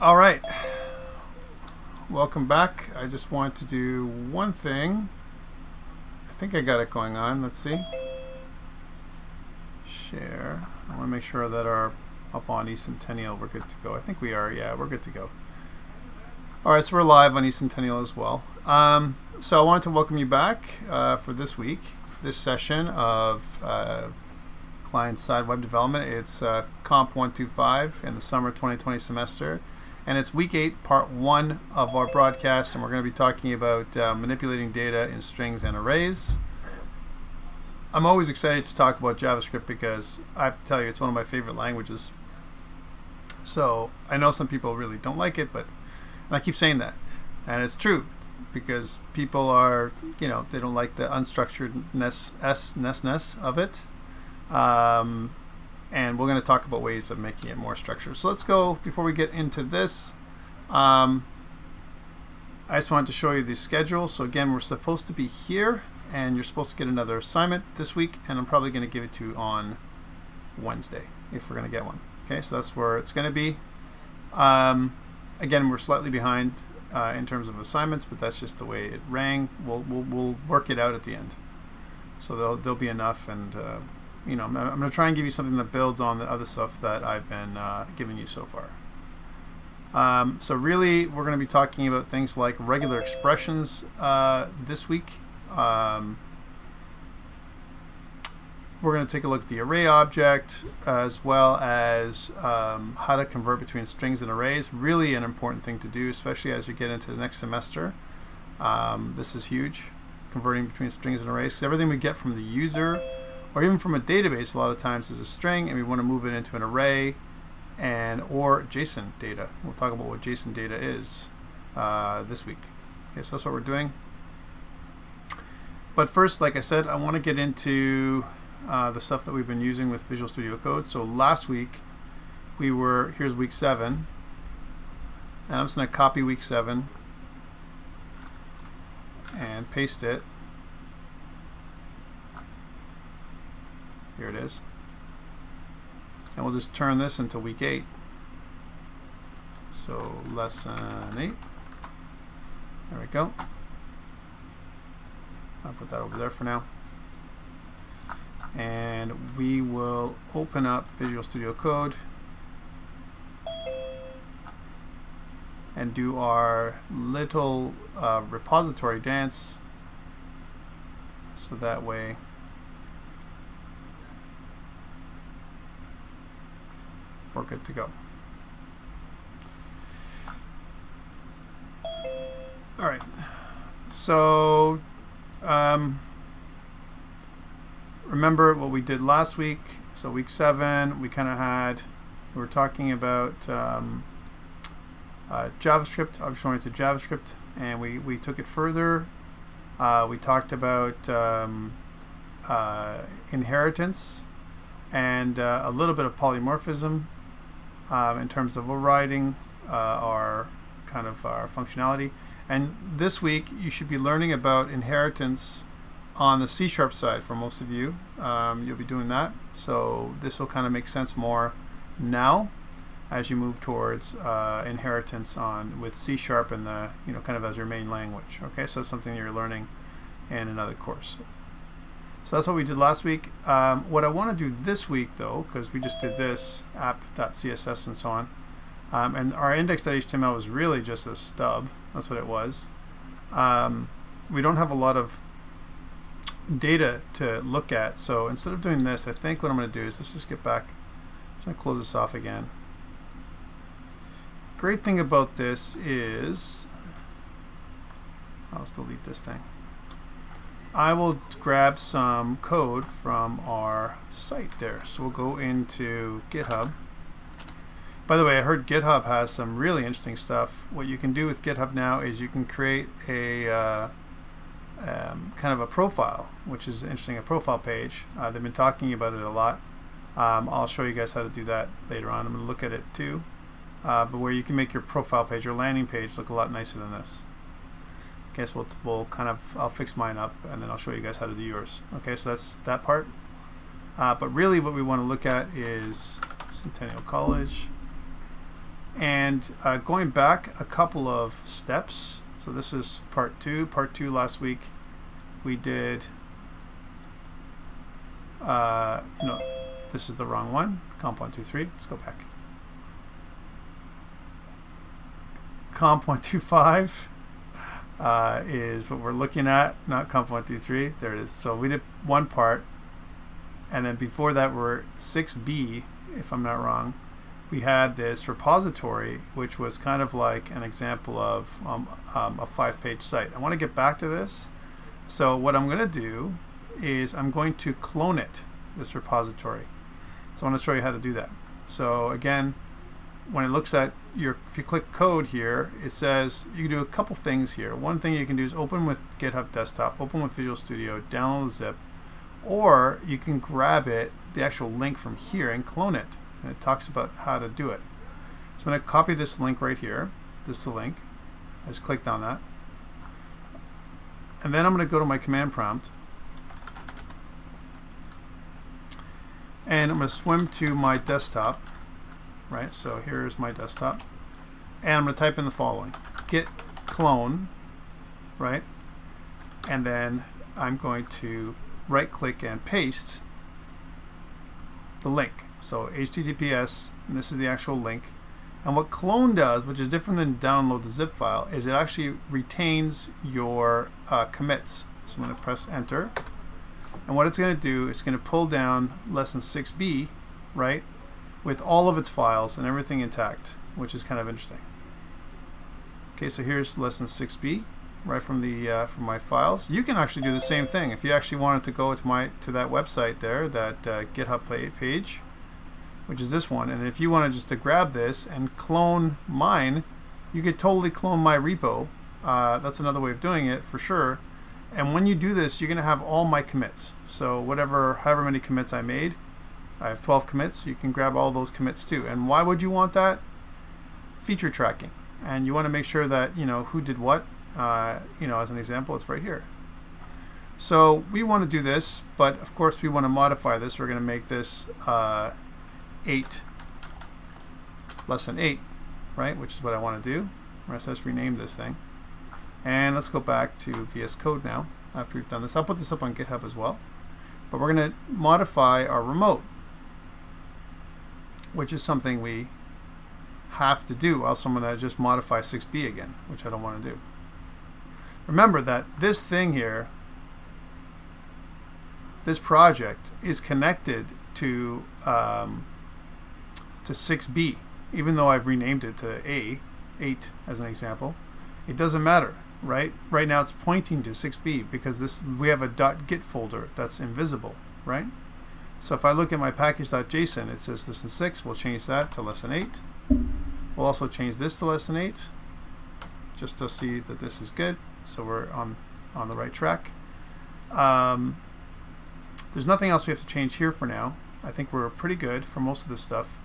All right, welcome back. I just want to do one thing. I think I got it going on. Let's see. Share. I want to make sure that our up on eCentennial we're good to go. I think we are. Yeah, we're good to go. All right, so we're live on eCentennial as well. So I wanted to welcome you back for this week, this session of client-side web development. It's COMP125 in the summer 2020 semester. And it's week 8, part 1 of our broadcast, and we're going to be talking about manipulating data in strings and arrays. I'm always excited to talk about JavaScript because I have to tell you, it's one of my favorite languages. So I know some people really don't like it, but and I keep saying that. And it's true because people are, they don't like the unstructuredness of it. And we're going to talk about ways of making it more structured. So let's go, before we get into this, I just wanted to show you the schedule. So again, we're supposed to be here, and you're supposed to get another assignment this week, and I'm probably going to give it to you on Wednesday, if we're going to get one. Okay, so that's where it's going to be. Again, we're slightly behind in terms of assignments, but that's just the way it rang. We'll work it out at the end. So there'll be enough, and I'm going to try and give you something that builds on the other stuff that I've been giving you so far. So really, we're going to be talking about things like regular expressions this week. We're going to take a look at the array object, as well as how to convert between strings and arrays. Really an important thing to do, especially as you get into the next semester. This is huge, converting between strings and arrays, because everything we get from the user or even from a database a lot of times is a string, and we want to move it into an array or JSON data. We'll talk about what JSON data is this week. Okay, so that's what we're doing. But first, like I said, I want to get into the stuff that we've been using with Visual Studio Code. So last week, here's week 7, and I'm just going to copy week 7 and paste it. Here it is. And we'll just turn this into week 8. So lesson 8. There we go. I'll put that over there for now. And we will open up Visual Studio Code and do our little repository dance, so that way we're good to go. All right, so remember what we did last week. So week 7, we were talking about JavaScript. I was showing it to JavaScript, and we took it further. We talked about inheritance and a little bit of polymorphism in terms of overriding our functionality. And this week you should be learning about inheritance on the C# side for most of you. You'll be doing that. So this will kind of make sense more now as you move towards inheritance with C# and the kind of as your main language. Okay, so it's something you're learning in another course. So that's what we did last week. What I want to do this week, though, because we just did this app.css and so on, and our index.html was really just a stub. That's what it was. We don't have a lot of data to look at, so instead of doing this, I think what I'm going to do is let's just get back. I'm just going to close this off again. Great thing about this is, I'll just delete this thing. I will grab some code from our site there. So we'll go into GitHub. By the way, I heard GitHub has some really interesting stuff. What you can do with GitHub now is you can create a kind of a profile, which is interesting, a profile page. They've been talking about it a lot. I'll show you guys how to do that later on. I'm going to look at it too. But where you can make your profile page, your landing page, look a lot nicer than this. Okay, so I'll fix mine up, and then I'll show you guys how to do yours. Okay, so that's that part. But really what we want to look at is Centennial College. And going back a couple of steps, so this is part 2. Part 2 last week we did, no, this is the wrong one, COMP123. Let's go back. COMP125 is what we're looking at, not COMP123. There it is. So we did one part, and then before that we're 6b, if I'm not wrong. We had this repository, which was kind of like an example of a 5-page site. I want to get back to this. So what I'm going to do is I'm going to clone it, this repository. So I want to show you how to do that. So again, when it looks at your, if you click code here, it says you can do a couple things here. One thing you can do is open with GitHub Desktop, open with Visual Studio, download the zip, or you can grab it, the actual link from here, and clone it. And it talks about how to do it. So I'm going to copy this link right here. This is the link. I just clicked on that. And then I'm going to go to my command prompt. And I'm going to swim to my desktop. Right, so here's my desktop. And I'm going to type in the following. Git Clone. Right? And then I'm going to right click and paste the link. So HTTPS, and this is the actual link. And what clone does, which is different than download the zip file, is it actually retains your commits. So I'm going to press enter. And what it's going to do, it's going to pull down lesson 6b, right, with all of its files and everything intact, which is kind of interesting. Okay, so here's lesson 6b, right from the from my files. You can actually do the same thing if you actually wanted to go to that website there, that GitHub page, which is this one. And if you wanted just to grab this and clone mine, you could totally clone my repo. That's another way of doing it for sure. And when you do this, you're going to have all my commits. So however many commits I made, I have 12 commits. You can grab all those commits too. And why would you want that? Feature tracking. And you want to make sure that you know who did what. As an example, it's right here. So we want to do this, but of course we want to modify this. We're going to make this lesson 8, right, which is what I want to do. Let's rename this thing. And let's go back to VS Code now after we've done this. I'll put this up on GitHub as well. But we're going to modify our remote, which is something we have to do. Else I'm going to just modify 6b again, which I don't want to do. Remember that this thing here, this project, is connected to 6b, even though I've renamed it to 8 as an example. It doesn't matter, right? Right now it's pointing to 6b because we have a .git folder that's invisible, right? So if I look at my package.json, it says lesson 6. We'll change that to lesson 8. We'll also change this to lesson 8 just to see that this is good. So we're on the right track. There's nothing else we have to change here for now. I think we're pretty good for most of this stuff.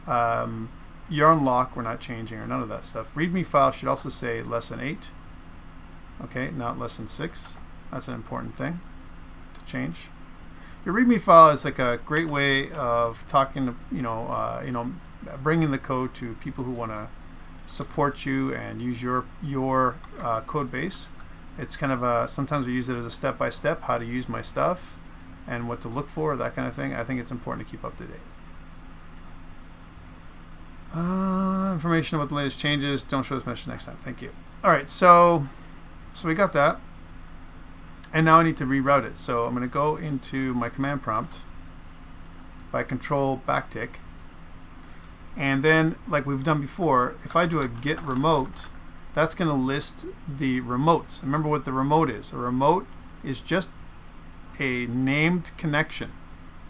Yarn lock we're not changing, or none of that stuff. README file should also say lesson 8. Okay, not lesson 6. That's an important thing to change. Your README file is like a great way of talking to, bringing the code to people who want to support you and use your code base. It's kind of sometimes we use it as a step-by-step how to use my stuff and what to look for, that kind of thing. I think it's important to keep up to date. Information about the latest changes. Don't show this message next time. Thank you. All right, so we got that. And now I need to reroute it. So I'm going to go into my command prompt by control backtick. And then, like we've done before, if I do a git remote, that's going to list the remotes. Remember what the remote is. A remote is just a named connection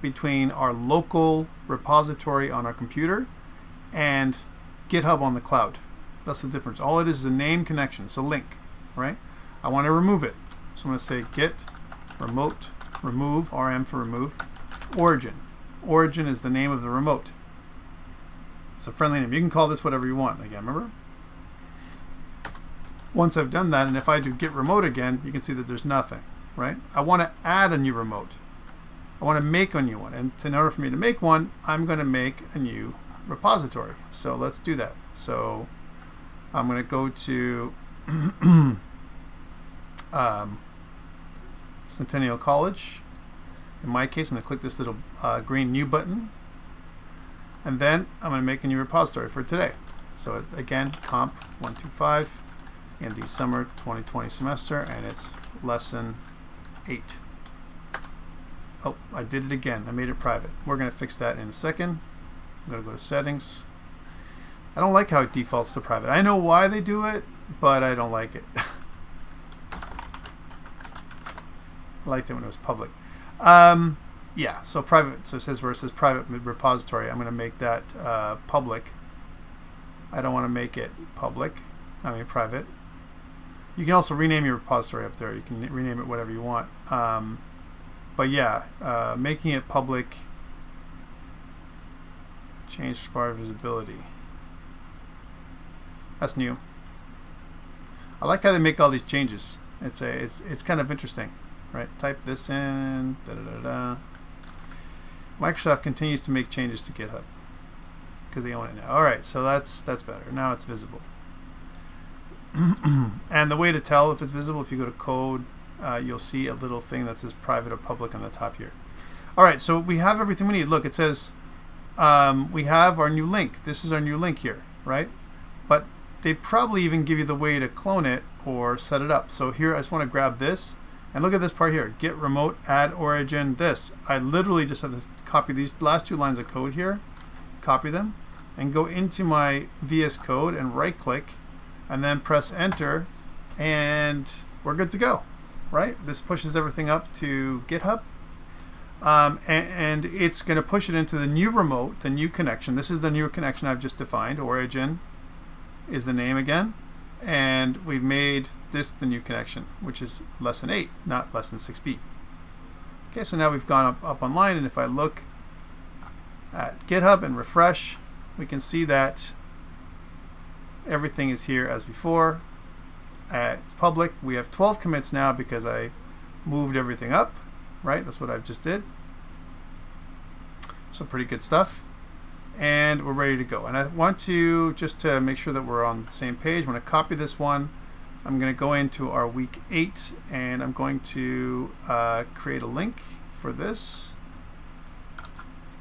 between our local repository on our computer and GitHub on the cloud. That's the difference. All it is a named connection. It's a link, right? I want to remove it. So I'm going to say git remote remove, RM for remove, origin. Origin is the name of the remote. It's a friendly name. You can call this whatever you want. Again, remember? Once I've done that, and if I do git remote again, you can see that there's nothing, right? I want to add a new remote. I want to make a new one. And in order for me to make one, I'm going to make a new repository. So let's do that. So I'm going to go to Centennial College. In my case, I'm going to click this little green new button, and then I'm going to make a new repository for today. So again, COMP125 in the summer 2020 semester, and it's lesson 8. Oh, I did it again. I made it private. We're going to fix that in a second. I'm going to go to settings. I don't like how it defaults to private. I know why they do it, but I don't like it. I liked it when it was public. Yeah, so private. So it says where it says private repository, I'm going to make that public. I don't want to make it public. I mean private. You can also rename your repository up there. You can rename it whatever you want. But yeah, making it public, change bar visibility. That's new. I like how they make all these changes. It's kind of interesting, right? Type this in. Da, da, da, da. Microsoft continues to make changes to GitHub because they own it now. All right, so that's better. Now it's visible. And the way to tell if it's visible, if you go to code, you'll see a little thing that says private or public on the top here. All right, so we have everything we need. Look, it says we have our new link. This is our new link here, right? But they probably even give you the way to clone it or set it up. So here, I just want to grab this. And look at this part here. Git remote add origin this. I literally just have to copy these last 2 lines of code here, copy them, and go into my VS Code and right click, and then press enter, and we're good to go, right? This pushes everything up to GitHub, and it's going to push it into the new remote, the new connection. This is the new connection I've just defined. Origin is the name again, and we've made this the new connection, which is lesson 8, not lesson 6b. Okay, so now we've gone up online, and if I look at GitHub and refresh, we can see that everything is here as before. It's public. We have 12 commits now because I moved everything up, right? That's what I just did. So pretty good stuff. And we're ready to go. And I want to, just to make sure that we're on the same page, I'm going to copy this one. I'm going to go into our week 8, and I'm going to create a link for this.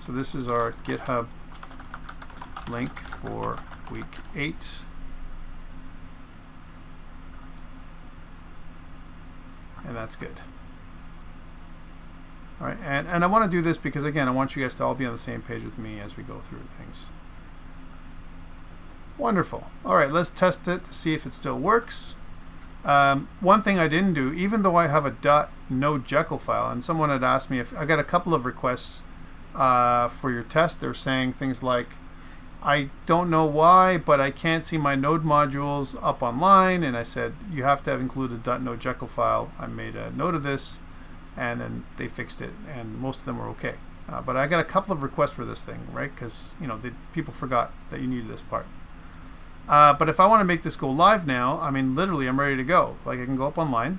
So this is our GitHub link for week 8. And that's good. All right, and I want to do this because, again, I want you guys to all be on the same page with me as we go through things. Wonderful. All right, let's test it to see if it still works. One thing I didn't do, even though I have a .node Jekyll file, and someone had asked me if I got a couple of requests for your test. They're saying things like, I don't know why, but I can't see my node modules up online. And I said, you have to have included a .node Jekyll file. I made a note of this, and then they fixed it, and most of them were okay. But I got a couple of requests for this thing, right? Because people forgot that you needed this part. But if I want to make this go live now, I mean, literally, I'm ready to go. Like, I can go up online,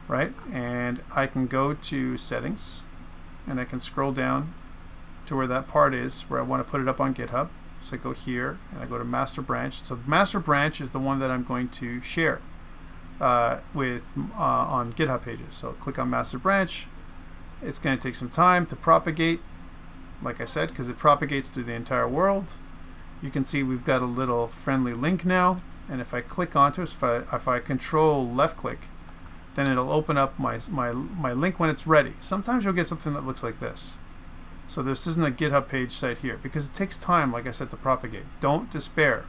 right? And I can go to settings, and I can scroll down to where that part is, where I want to put it up on GitHub. So I go here, and I go to master branch. So master branch is the one that I'm going to share with on GitHub pages. So click on master branch. It's going to take some time to propagate, like I said, because it propagates through the entire world. You can see we've got a little friendly link now, and if I click onto it, if I control left click, then it'll open up my link when it's ready. Sometimes you'll get something that looks like this. So this isn't a GitHub page site here because it takes time, like I said, to propagate. Don't despair.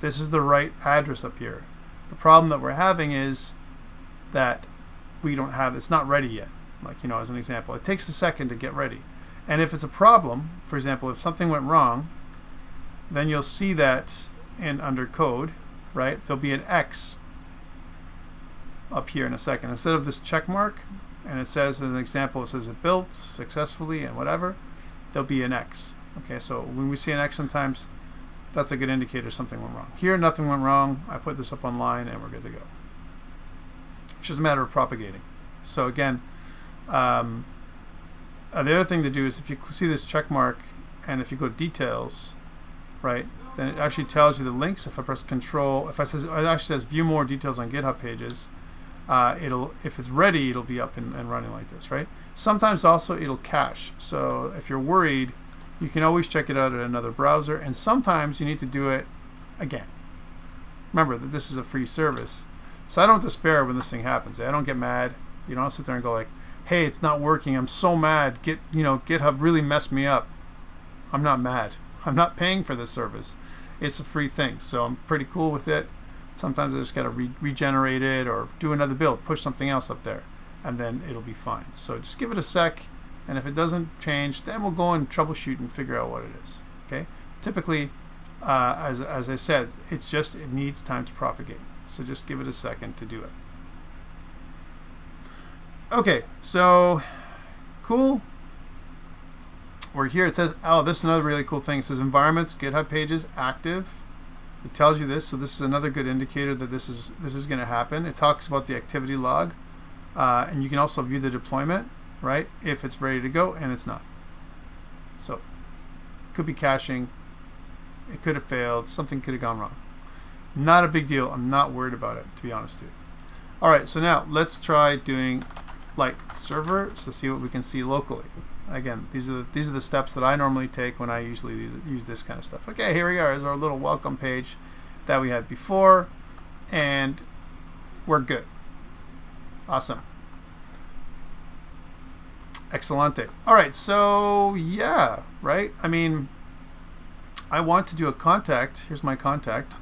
This is the right address up here. The problem that we're having is that we don't have, it's not ready yet. Like, as an example, it takes a second to get ready. And if it's a problem, for example, if something went wrong, then you'll see that under code, right? There'll be an X up here in a second. Instead of this check mark, and it says, as an example, it says it built successfully and whatever, there'll be an X. Okay, so when we see an X sometimes, that's a good indicator something went wrong. Here, nothing went wrong. I put this up online, and we're good to go. It's just a matter of propagating. So again, the other thing to do is if you see this check mark and if you go details, right, then it actually tells you the links. If I press Control, it actually says View More Details on GitHub Pages. If it's ready, it'll be up and running like this, right? Sometimes also it'll cache. So if you're worried, you can always check it out at another browser, and sometimes you need to do it again. Remember that this is a free service. So I don't despair when this thing happens. I don't get mad. You don't sit there and go like, hey, it's not working. I'm so mad. GitHub really messed me up. I'm not mad. I'm not paying for this service. It's a free thing, so I'm pretty cool with it. Sometimes I just got to regenerate it or do another build, push something else up there, and then it'll be fine. So just give it a sec, and if it doesn't change, then we'll go and troubleshoot and figure out what it is. Okay. Typically, as I said, it needs time to propagate. So just give it a second to do it. Okay, so cool. We're here. It says, oh, this is another really cool thing. It says environments, GitHub pages, active. It tells you this, so this is another good indicator that this is going to happen. It talks about the activity log, and you can also view the deployment, right? If it's ready to go, and it's not. So, could be caching. It could have failed. Something could have gone wrong. Not a big deal. I'm not worried about it, to be honest with you. All right, so now let's try doing light server, so see what we can see locally. Again, these are the steps that I normally take when I usually use this kind of stuff. Okay, here we are. Here's our little welcome page that we had before, and we're good. Awesome. Excellente. All right, so yeah, right? I mean, I want to do a contact. Here's my contact.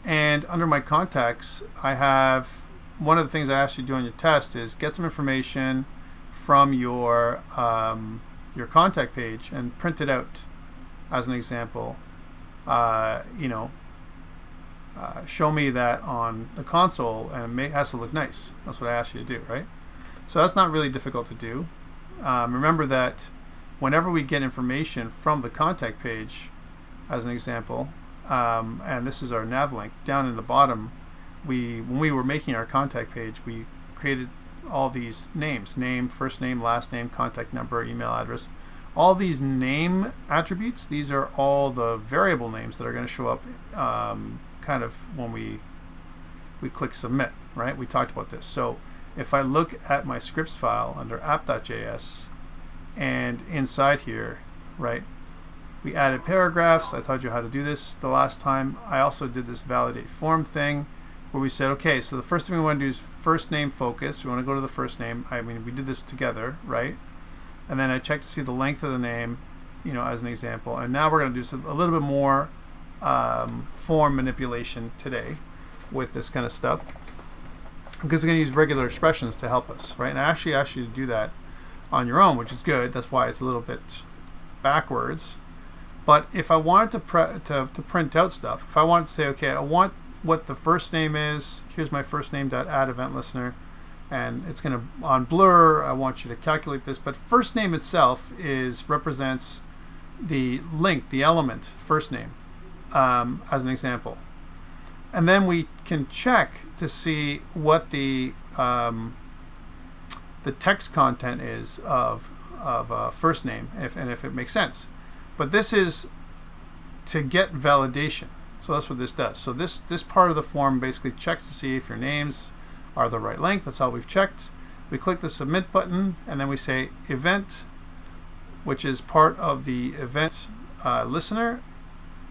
And under my contacts, I have one of the things I asked you to do on your test is get some information from your contact page and print it out as an example. Show me that on the console, and it has to look nice. That's what I asked you to do, right? So that's not really difficult to do. Remember that whenever we get information from the contact page, as an example, and this is our nav link, down in the bottom, when we were making our contact page, we created all these names: name, first name, last name, contact number, email address. All these name attributes, these are all the variable names that are going to show up kind of when we click submit, right? We talked about this. So if I look at my scripts file under app.js, and inside here, right, we added paragraphs. I taught you how to do this the last time. I also did this validate form thing where we said, okay, so the first thing we want to do is first name focus. We want to go to the first name. I mean, we did this together, right? And then I checked to see the length of the name, as an example. And now we're going to do a little bit more form manipulation today with this kind of stuff, because we're going to use regular expressions to help us, right? And I actually asked you to do that on your own, which is good. That's why it's a little bit backwards. But if I wanted to print out stuff, if I wanted to say, okay, I want what the first name is, here's my first name.add event listener, and it's going to, on blur, I want you to calculate this, but first name itself represents the link, the element, first name, as an example. And then we can check to see what the text content is of first name, if it makes sense. But this is to get validation. So that's what this does. So this part of the form basically checks to see if your names are the right length. That's all we've checked. We click the submit button, and then we say event, which is part of the event listener,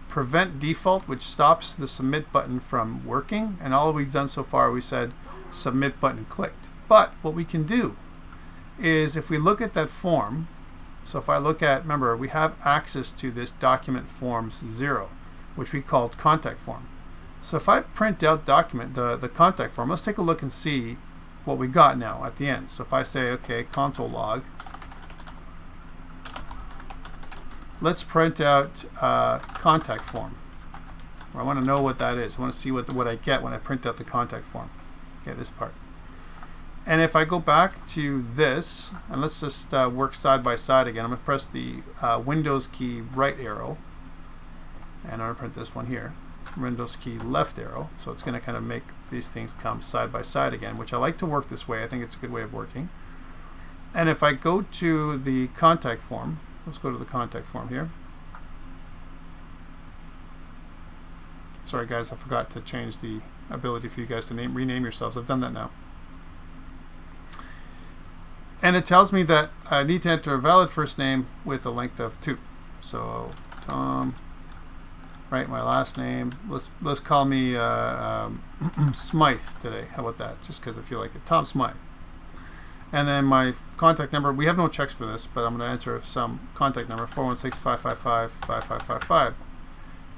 prevent default, which stops the submit button from working. And all we've done so far, we said submit button clicked. But what we can do is if we look at that form, so if I look at, remember, we have access to this document forms 0, which we called contact form. So if I print out the contact form, let's take a look and see what we got now at the end. So if I say, okay, console log, let's print out contact form. I want to know what that is. I want to see what I get when I print out the contact form. Okay, this part. And if I go back to this, and let's just work side by side again. I'm going to press the Windows key right arrow, and I'm going to print this one here, Windows key left arrow. So it's going to kind of make these things come side by side again, which I like to work this way. I think it's a good way of working. And if I go to the contact form, let's go to the contact form here. Sorry guys, I forgot to change the ability for you guys to rename yourselves. I've done that now. And it tells me that I need to enter a valid first name with a length of 2. So Tom, right, my last name. Let's call me Smythe today. How about that? Just because I feel like it. Tom Smythe. And then my contact number. We have no checks for this, but I'm going to enter some contact number 416-555-5555.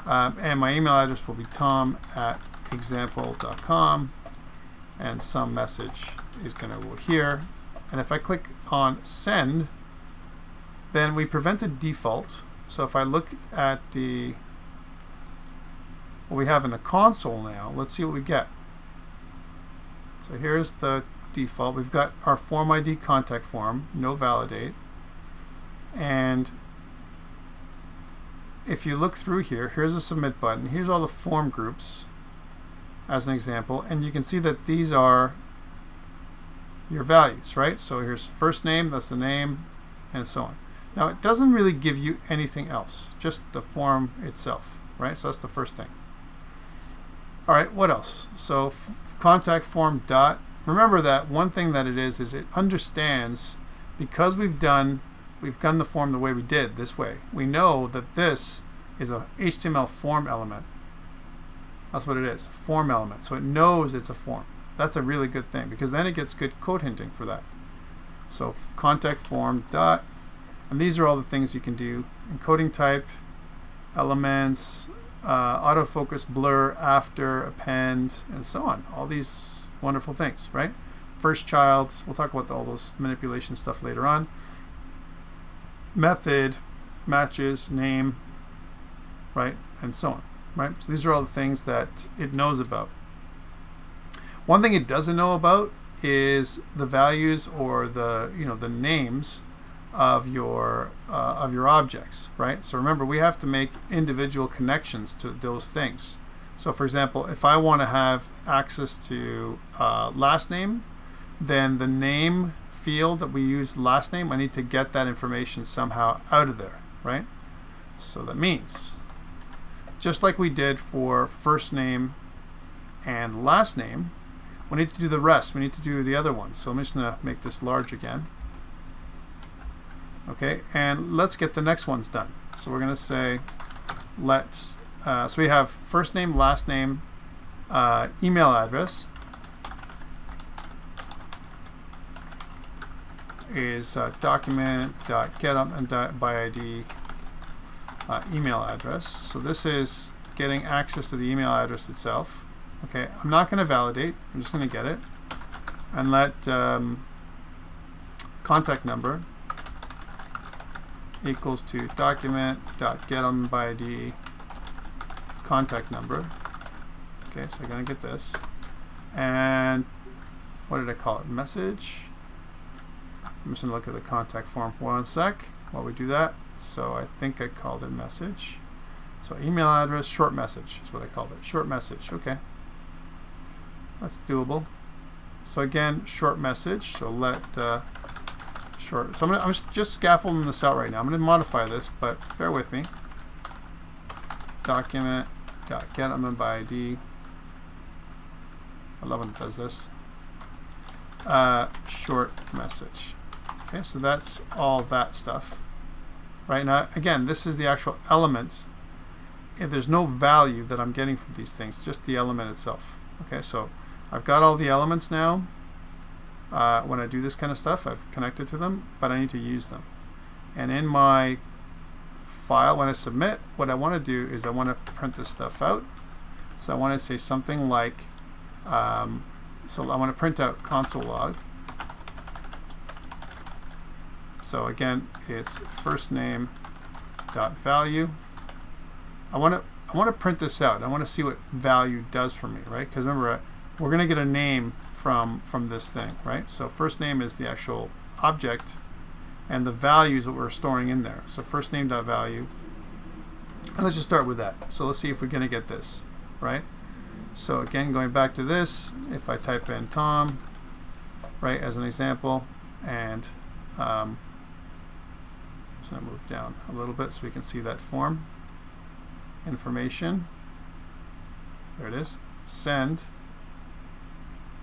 And my email address will be tom@example.com, and some message is going to go here. And if I click on send, then we prevented default. So if I look at what we have in the console now, let's see what we get. So here's the default. We've got our form ID contact form, no validate. And if you look through here, here's a submit button. Here's all the form groups as an example. And you can see that these are your values, right? So here's first name, that's the name, and so on. Now it doesn't really give you anything else, just the form itself, right? So that's the first thing. All right, what else? So contact form dot. Remember that one thing that it is it understands, because we've done the form the way we did, this way. We know that this is a HTML form element. That's what it is, form element. So it knows it's a form. That's a really good thing, because then it gets good code hinting for that. So contact form dot, and these are all the things you can do: encoding type, elements, autofocus, blur, after, append, and so on. All these wonderful things, right? First child, we'll talk about all those manipulation stuff later on. Method, matches, name, right, and so on, right? So these are all the things that it knows about. One thing it doesn't know about is the values or the names of your objects, right? So remember, we have to make individual connections to those things. So for example, if I want to have access to last name, then the name field that we use last name, I need to get that information somehow out of there, right? So that means, just like we did for first name and last name, we need to do the rest. We need to do the other ones. So I'm just going to make this large again. Okay, and let's get the next ones done. So we're going to say so we have first name, last name, email address is document.getUp_by_ID email address. So this is getting access to the email address itself. Okay, I'm not going to validate. I'm just going to get it, and let contact number equals to document.getUp_by_ID contact number. Okay, so I'm going to get this, and what did I call it? Message. I'm just going to look at the contact form for 1 sec while we do that. So I think I called it message. So email address, short message is what I called it. Short message. Okay. That's doable. So again, short message. So let short. So I'm just scaffolding this out right now. I'm going to modify this, but bear with me. Document.getUp_by_ID. I love when it does this. Short message. Okay, so that's all that stuff. Right now, again, this is the actual element. There's no value that I'm getting from these things, just the element itself. Okay, so I've got all the elements now. When I do this kind of stuff, I've connected to them, but I need to use them. And in my file, when I submit, what I want to do is I want to print this stuff out. So I want to say something like, so I want to print out console log. So again, it's first name dot value. I want to print this out. I want to see what value does for me, right? Because remember, we're going to get a name from this thing, right? So first name is the actual object, and the value is what we're storing in there. So first name dot value, and let's just start with that. So let's see if we're going to get this, right? So again, going back to this, if I type in Tom, right, as an example, and just going to move down a little bit so we can see that form information. There it is. Send.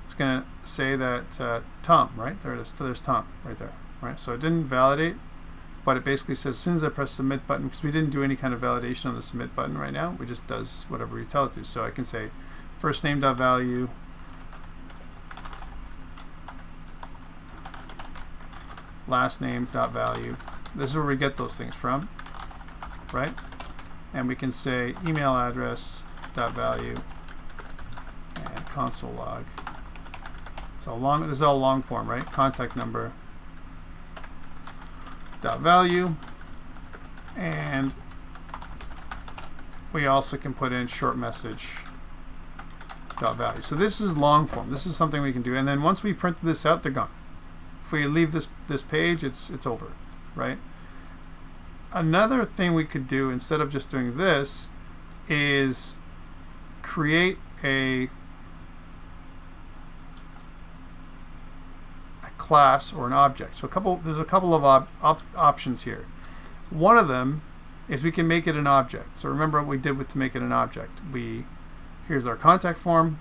It's going to say that Tom, right? There it is. So there's Tom right there. Right. So it didn't validate, but it basically says as soon as I press submit button, because we didn't do any kind of validation on the submit button right now, it just does whatever we tell it to. So I can say first name.value, last name.value. This is where we get those things from, right? And we can say email address.value and console log. So long, this is all long form, right? Contact number dot value, and we also can put in short message dot value. So this is long form. This is something we can do, and then once we print this out, they're gone. If we leave this page, it's over, right? Another thing we could do instead of just doing this is create a class or an object. So there's a couple of options here. One of them is we can make it an object. So remember what we did to make it an object. Here's our contact form,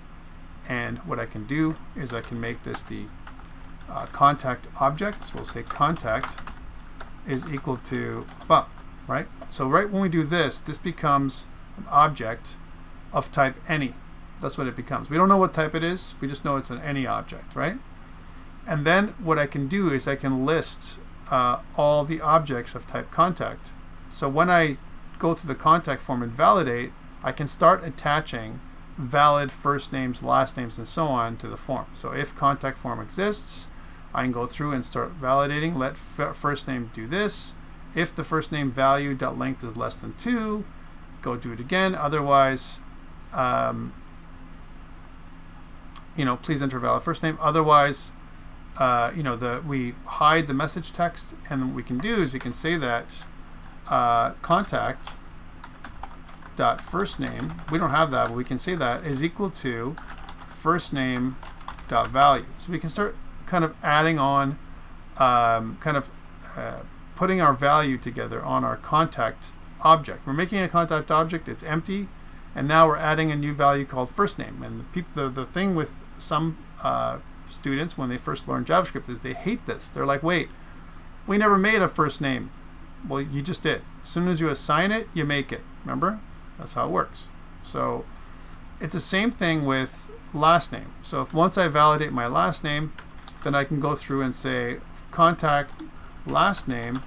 and what I can do is I can make this the contact object. So we'll say contact is equal to bump, right? So right when we do this, this becomes an object of type any. That's what it becomes. We don't know what type it is. We just know it's an any object, right? And then what I can do is I can list all the objects of type contact. So when I go through the contact form and validate, I can start attaching valid first names, last names, and so on to the form. So if contact form exists, I can go through and start validating. Let first name do this. If the first name value .length is less than 2, go do it again. Otherwise, please enter valid first name. Otherwise, we hide the message text, and what we can do is we can say that contact dot first name, we don't have that, but we can say that is equal to first name dot value. So we can start kind of adding on, putting our value together on our contact object. We're making a contact object, it's empty, and now we're adding a new value called first name. And the thing with some students when they first learn JavaScript is they hate this. They're like, wait, we never made a first name. Well, you just did. As soon as you assign it, you make it. Remember? That's how it works. So it's the same thing with last name. So if once I validate my last name, then I can go through and say contact last name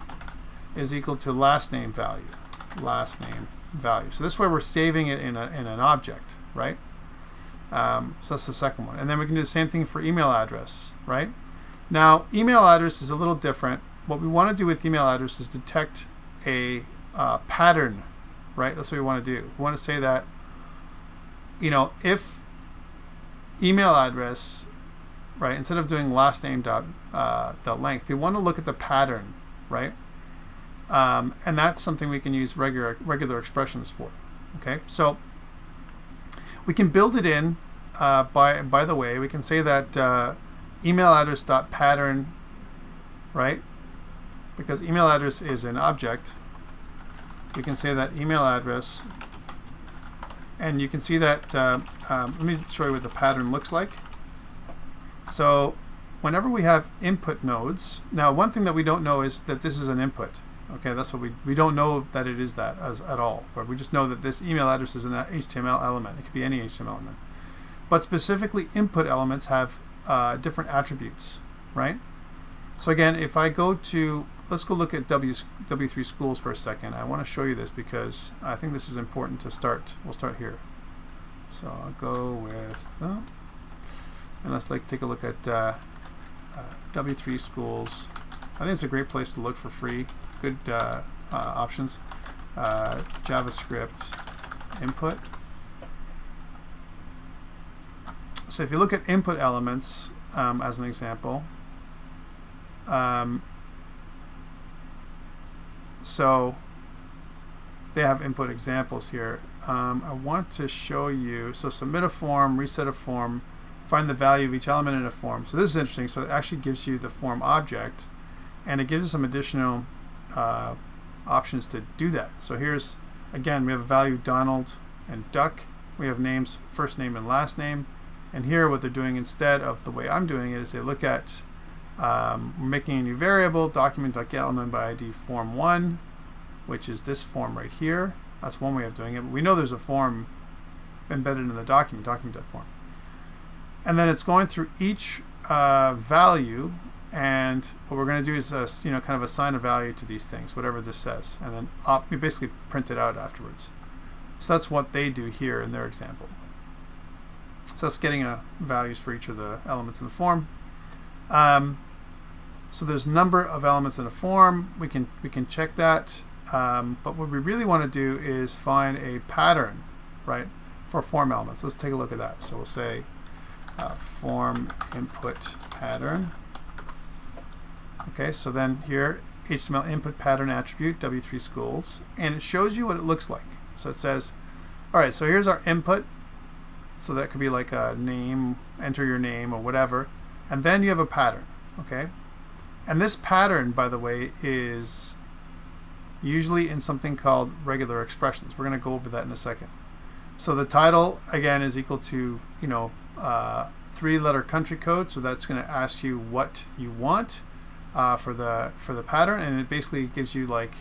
is equal to last name value. Last name value. So this way we're saving it in an object, right? So that's the second one. And then we can do the same thing for email address, right? Now, email address is a little different. What we want to do with email address is detect a pattern, right? That's what we want to do. We want to say that, if email address, right, instead of doing last name dot length, you want to look at the pattern, right? And that's something we can use regular expressions for. Okay, so we can build it in. By the way, we can say that email address dot pattern, right? Because email address is an object. We can say that email address, and you can see that. Let me show you what the pattern looks like. So whenever we have input nodes, now one thing that we don't know is that this is an input. Okay, that's what we don't know that it is that at all. But we just know that this email address is an HTML element. It could be any HTML element. But specifically, input elements have different attributes, right? So again, if I go to, let's go look at W3 schools for a second. I want to show you this because I think this is important to start. We'll start here. So I'll go with, and let's take a look at W3 schools. I think it's a great place to look for free, good options. JavaScript Input. So if you look at input elements as an example, so they have input examples here. I want to show you, so submit a form, reset a form, find the value of each element in a form. So this is interesting. So it actually gives you the form object, and it gives you some additional options to do that. So here's, again, we have a value Donald and Duck. We have names, first name and last name. And here what they're doing instead of the way I'm doing it is they look at we're making a new variable, document.getElement by ID form 1, which is this form right here. That's one way of doing it. But we know there's a form embedded in the document.form. And then it's going through each value, and what we're going to do is kind of assign a value to these things, whatever this says, and then we basically print it out afterwards. So that's what they do here in their example. So that's getting values for each of the elements in the form. So there's a number of elements in a form. We can check that. But what we really want to do is find a pattern, right, for form elements. Let's take a look at that. So we'll say form input pattern. Okay, so then here, HTML input pattern attribute, W3 schools, and it shows you what it looks like. So it says, all right, so here's our input. So that could be like a name, enter your name or whatever. And then you have a pattern, okay? And this pattern, by the way, is usually in something called regular expressions. We're going to go over that in a second. So the title, again, is equal to, 3-letter country code. So that's going to ask you what you want for the pattern. And it basically gives you like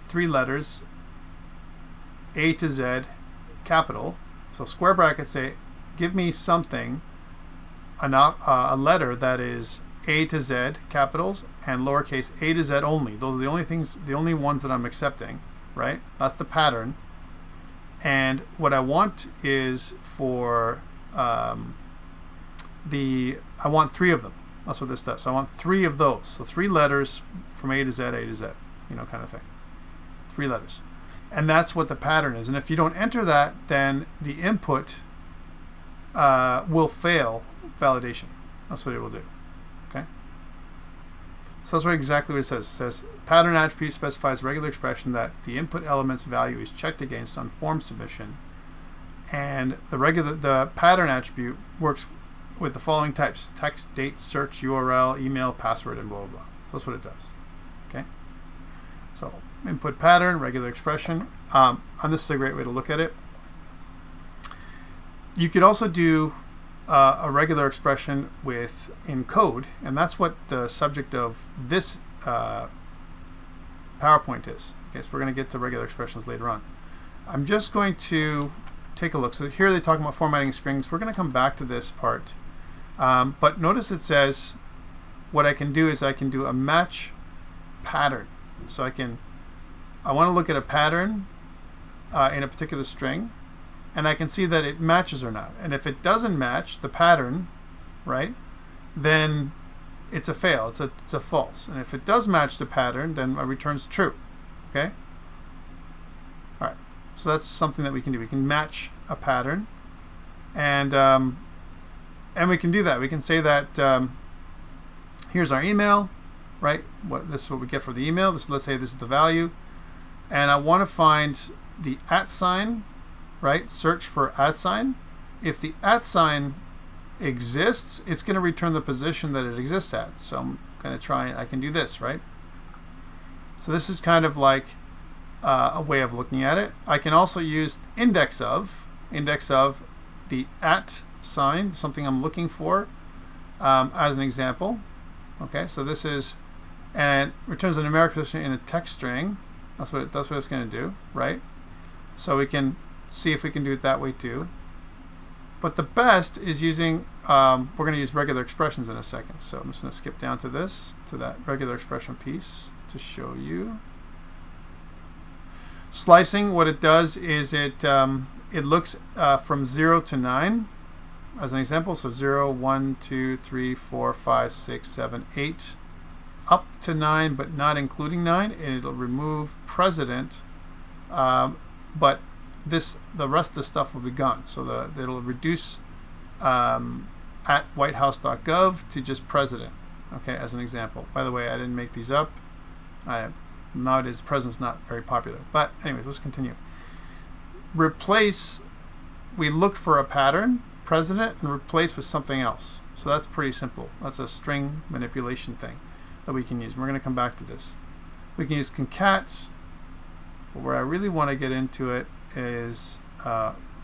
3 letters, A to Z, capital. So square brackets say, give me something, a letter that is A to Z, capitals, and lowercase a to Z only. Those are the only things, the only ones that I'm accepting, right? That's the pattern. And what I want is for I want 3 of them. That's what this does. So I want 3 of those. So 3 letters from A to Z, kind of thing. 3 letters. And that's what the pattern is. And if you don't enter that, then the input will fail validation. That's what it will do. Okay. So that's exactly what it says. It says pattern attribute specifies a regular expression that the input element's value is checked against on form submission, and the pattern attribute works with the following types: text, date, search, URL, email, password, and blah blah blah. So that's what it does. Okay. So input pattern, regular expression. And this is a great way to look at it. You could also do a regular expression in code, and that's what the subject of this PowerPoint is. Okay, so we're going to get to regular expressions later on. I'm just going to take a look. So here they're talking about formatting strings. We're going to come back to this part. But notice it says what I can do is I can do a match pattern. So I want to look at a pattern in a particular string, and I can see that it matches or not. And if it doesn't match the pattern, right, then it's a fail. It's a false. And if it does match the pattern, then it returns true. Okay. All right. So that's something that we can do. We can match a pattern, and we can do that. We can say that here's our email, right? This is what we get for the email. Let's say this is the value, and I want to find the @, right? Search for @. If the @ exists, it's going to return the position that it exists at. So I'm going to try, and I can do this, right? So this is kind of like a way of looking at it. I can also use index of the @ sign, something I'm looking for, as an example. Okay, so this is, and returns a numeric position in a text string. That's what it's going to do, right? So we can see if we can do it that way too. But the best is using, we're going to use regular expressions in a second. So I'm just going to skip down to that regular expression piece to show you. Slicing, what it does is it looks from 0 to 9 as an example. So 0, 1, 2, 3, 4, 5, 6, 7, 8, up to 9, but not including 9. And it'll remove president, but the rest of the stuff will be gone. So it'll reduce at whitehouse.gov to just president. Okay, as an example. By the way, I didn't make these up. Nowadays, president's not very popular. But anyways, let's continue. Replace, we look for a pattern, president, and replace with something else. So that's pretty simple. That's a string manipulation thing that we can use. We're going to come back to this. We can use concats, but where I really want to get into it is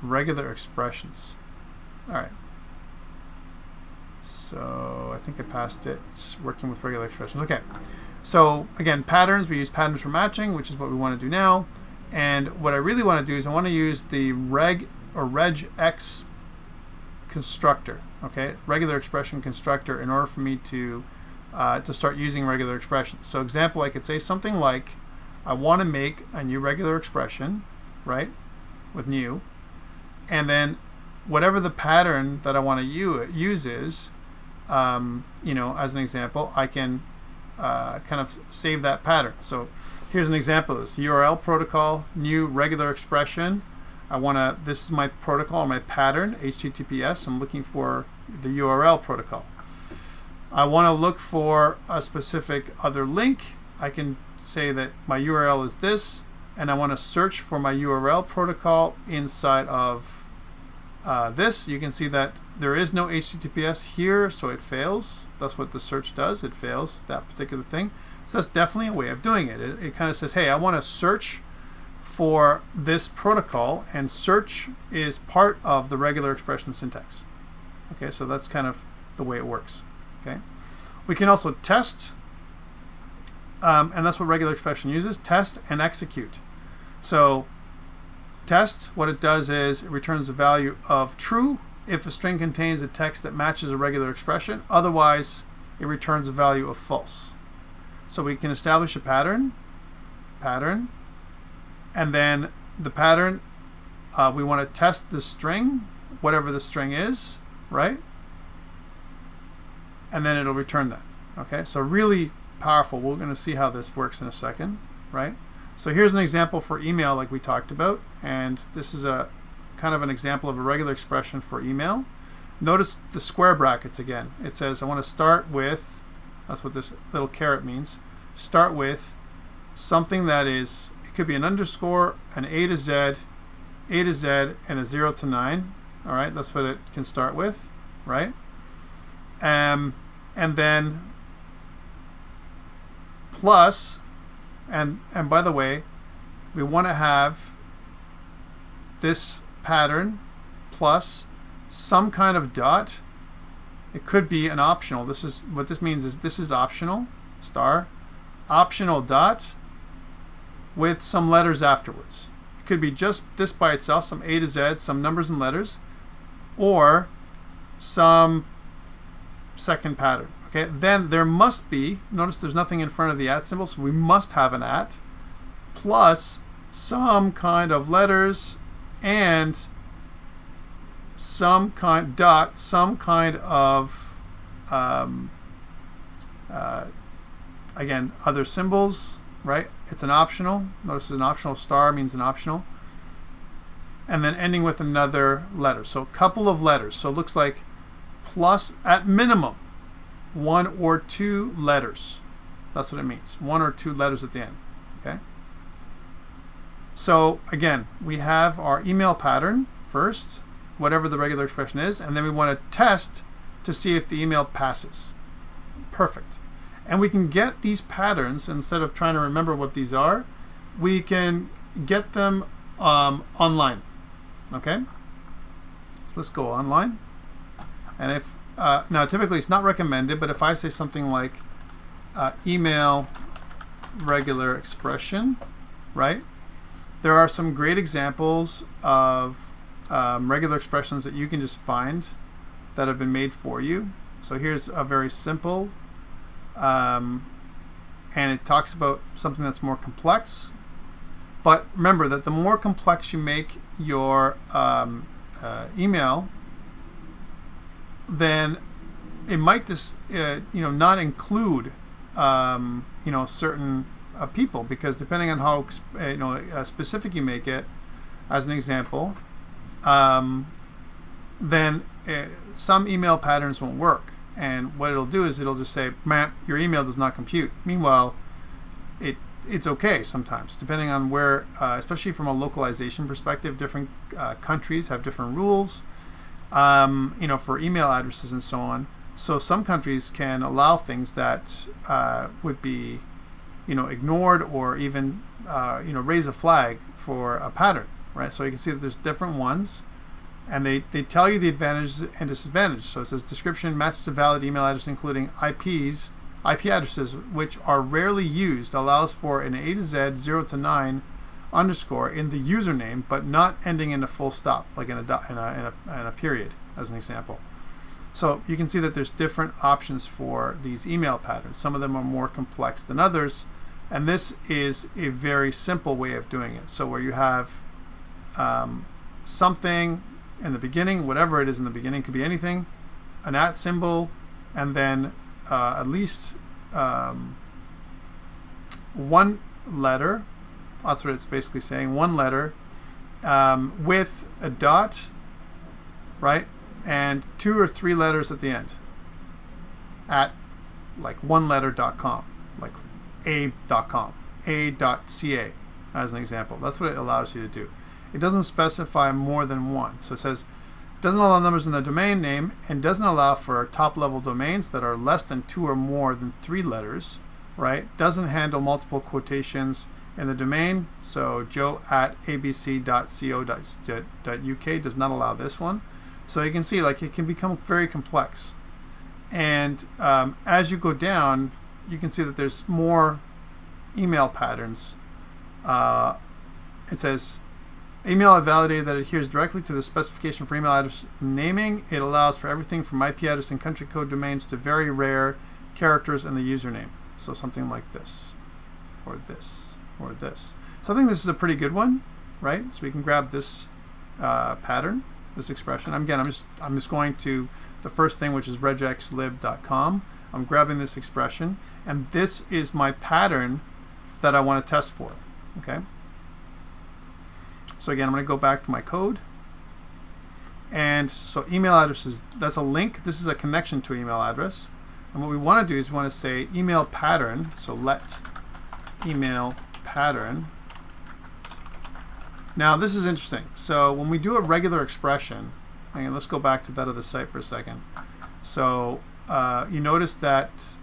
regular expressions. All right. So I think I passed it. It's working with regular expressions. Okay. So again, patterns. We use patterns for matching, which is what we want to do now. And what I really want to do is I want to use the Regex constructor. Okay, regular expression constructor, in order for me to start using regular expressions. So example, I could say something like, I want to make a new regular expression, right, with new, and then whatever the pattern that I want to use is, you know, as an example, I can kind of save that pattern. So here's an example of this: URL protocol, new regular expression. This is my protocol, my pattern, HTTPS. I'm looking for the URL protocol. I want to look for a specific other link. I can say that my URL is this, and I want to search for my URL protocol inside of this. You can see that there is no HTTPS here, so it fails. That's what the search does. It fails that particular thing. So that's definitely a way of doing it. It kind of says, hey, I want to search for this protocol, and search is part of the regular expression syntax. Okay, so that's kind of the way it works. Okay, we can also test, and that's what regular expression uses: test and execute. So test, what it does is it returns the value of true if a string contains a text that matches a regular expression. Otherwise, it returns a value of false. So we can establish a pattern, and then the pattern, we want to test the string, whatever the string is, right? And then it'll return that. Okay, so really powerful. We're going to see how this works in a second, right? So here's an example for email, like we talked about, and this is a kind of an example of a regular expression for email. Notice the square brackets again. It says I want to start with, that's what this little caret means, start with something that is, it could be an underscore, an A to Z, and a 0 to 9. All right, that's what it can start with, right? And then plus, and by the way, we want to have this pattern plus some kind of dot. It could be an optional. This is what this means is this is optional, star, optional dot with some letters afterwards. It could be just this by itself, some A to Z, some numbers and letters, or some second pattern. Okay, then there must be, notice there's nothing in front of the @ symbol, so we must have an @ plus some kind of letters and some kind dot, some kind of again, other symbols, right? It's an optional. Notice an optional star means an optional. And then ending with another letter. So a couple of letters. So it looks like plus, at minimum, 1 or 2 letters. That's what it means. 1 or 2 letters at the end. Okay. So again, we have our email pattern first, whatever the regular expression is, and then we want to test to see if the email passes. Perfect. And we can get these patterns, instead of trying to remember what these are, we can get them online. Okay? So let's go online. And if now typically it's not recommended, but if I say something like email regular expression, right? There are some great examples of regular expressions that you can just find that have been made for you. So here's a very simple, and it talks about something that's more complex. But remember that the more complex you make your email, then it might just not include certain people, because depending on how specific you make it, as an example, then some email patterns won't work. And what it'll do is it'll just say, your email does not compute. Meanwhile, it's okay sometimes, depending on where, especially from a localization perspective, different countries have different rules, for email addresses and so on. So some countries can allow things that would be ignored or even raise a flag for a pattern, right? So you can see that there's different ones, and they tell you the advantages and disadvantages. So it says description matches a valid email address including IP addresses which are rarely used, allows for an A to Z 0 to 9 underscore in the username, but not ending in a full stop, like in a period, as an example. So you can see that there's different options for these email patterns. Some of them are more complex than others, and this is a very simple way of doing it. So where you have something in the beginning, whatever it is in the beginning, could be anything, an @ symbol, and then at least one letter. That's what it's basically saying, one letter with a dot, right? And 2 or 3 letters at the end at like oneletter.com, like a.com, a.ca as an example. That's what it allows you to do. It doesn't specify more than one. So it says doesn't allow numbers in the domain name and doesn't allow for top level domains that are less than 2 or more than 3 letters, right? Doesn't handle multiple quotations in the domain. So joe@abc.co.uk does not allow this one. So you can see like it can become very complex. And as you go down, you can see that there's more email patterns. It says email validated that adheres directly to the specification for email address naming. It allows for everything from IP address and country code domains to very rare characters in the username. So something like this, or this, or this. So I think this is a pretty good one, right? So we can grab this pattern, this expression. Again, I'm just going to the first thing, which is regexlib.com. I'm grabbing this expression, and this is my pattern that I want to test for. Okay. So again, I'm going to go back to my code, and so email addresses. That's a link. This is a connection to email address, and what we want to do is we want to say email pattern. So let email pattern. Now this is interesting. So when we do a regular expression, and let's go back to that other site for a second. So you notice that,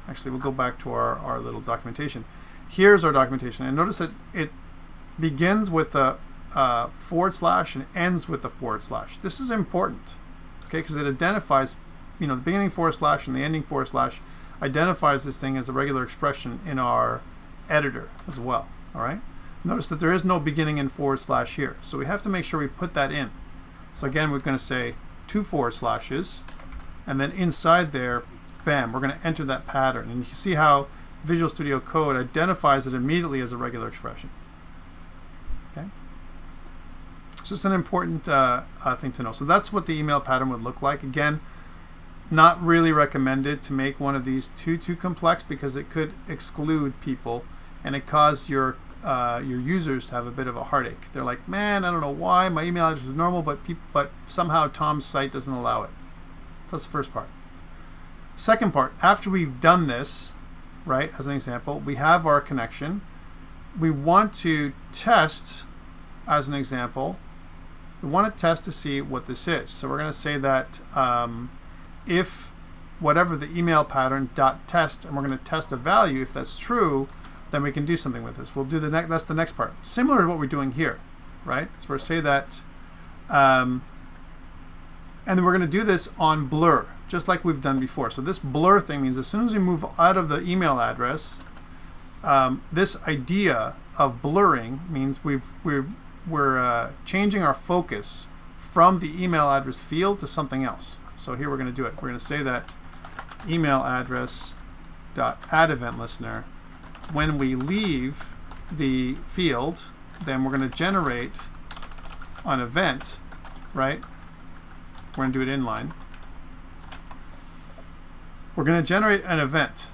actually we'll go back to our little documentation. Here's our documentation, and notice that it begins with a / and ends with a /. This is important, okay, because it identifies, the beginning / and the ending / identifies this thing as a regular expression in our editor as well. All right. Notice that there is no beginning and / here, so we have to make sure we put that in. So again, we're going to say 2 /, and then inside there, bam, we're going to enter that pattern, and you can see how Visual Studio Code identifies it immediately as a regular expression. Okay, so it's an important thing to know. So that's what the email pattern would look like. Again, not really recommended to make one of these too complex, because it could exclude people and it cause your users to have a bit of a heartache. They're like, man, I don't know why my email address is normal, but somehow Tom's site doesn't allow it. So that's the first part. Second part, after we've done this, right, as an example, we have our connection. We want to test, as an example, we want to test to see what this is. So we're going to say that if whatever the email pattern .test, and we're going to test a value. If that's true, then we can do something with this. We'll do that's the next part. Similar to what we're doing here, right? So we're say that, and then we're going to do this on blur, just like we've done before. So this blur thing means as soon as we move out of the email address, this idea of blurring means we're changing our focus from the email address field to something else. So here we're going to do it. We're going to say that email address .add event listener. When we leave the field, then we're going to generate an event, right? We're going to do it inline. We're going to generate an event.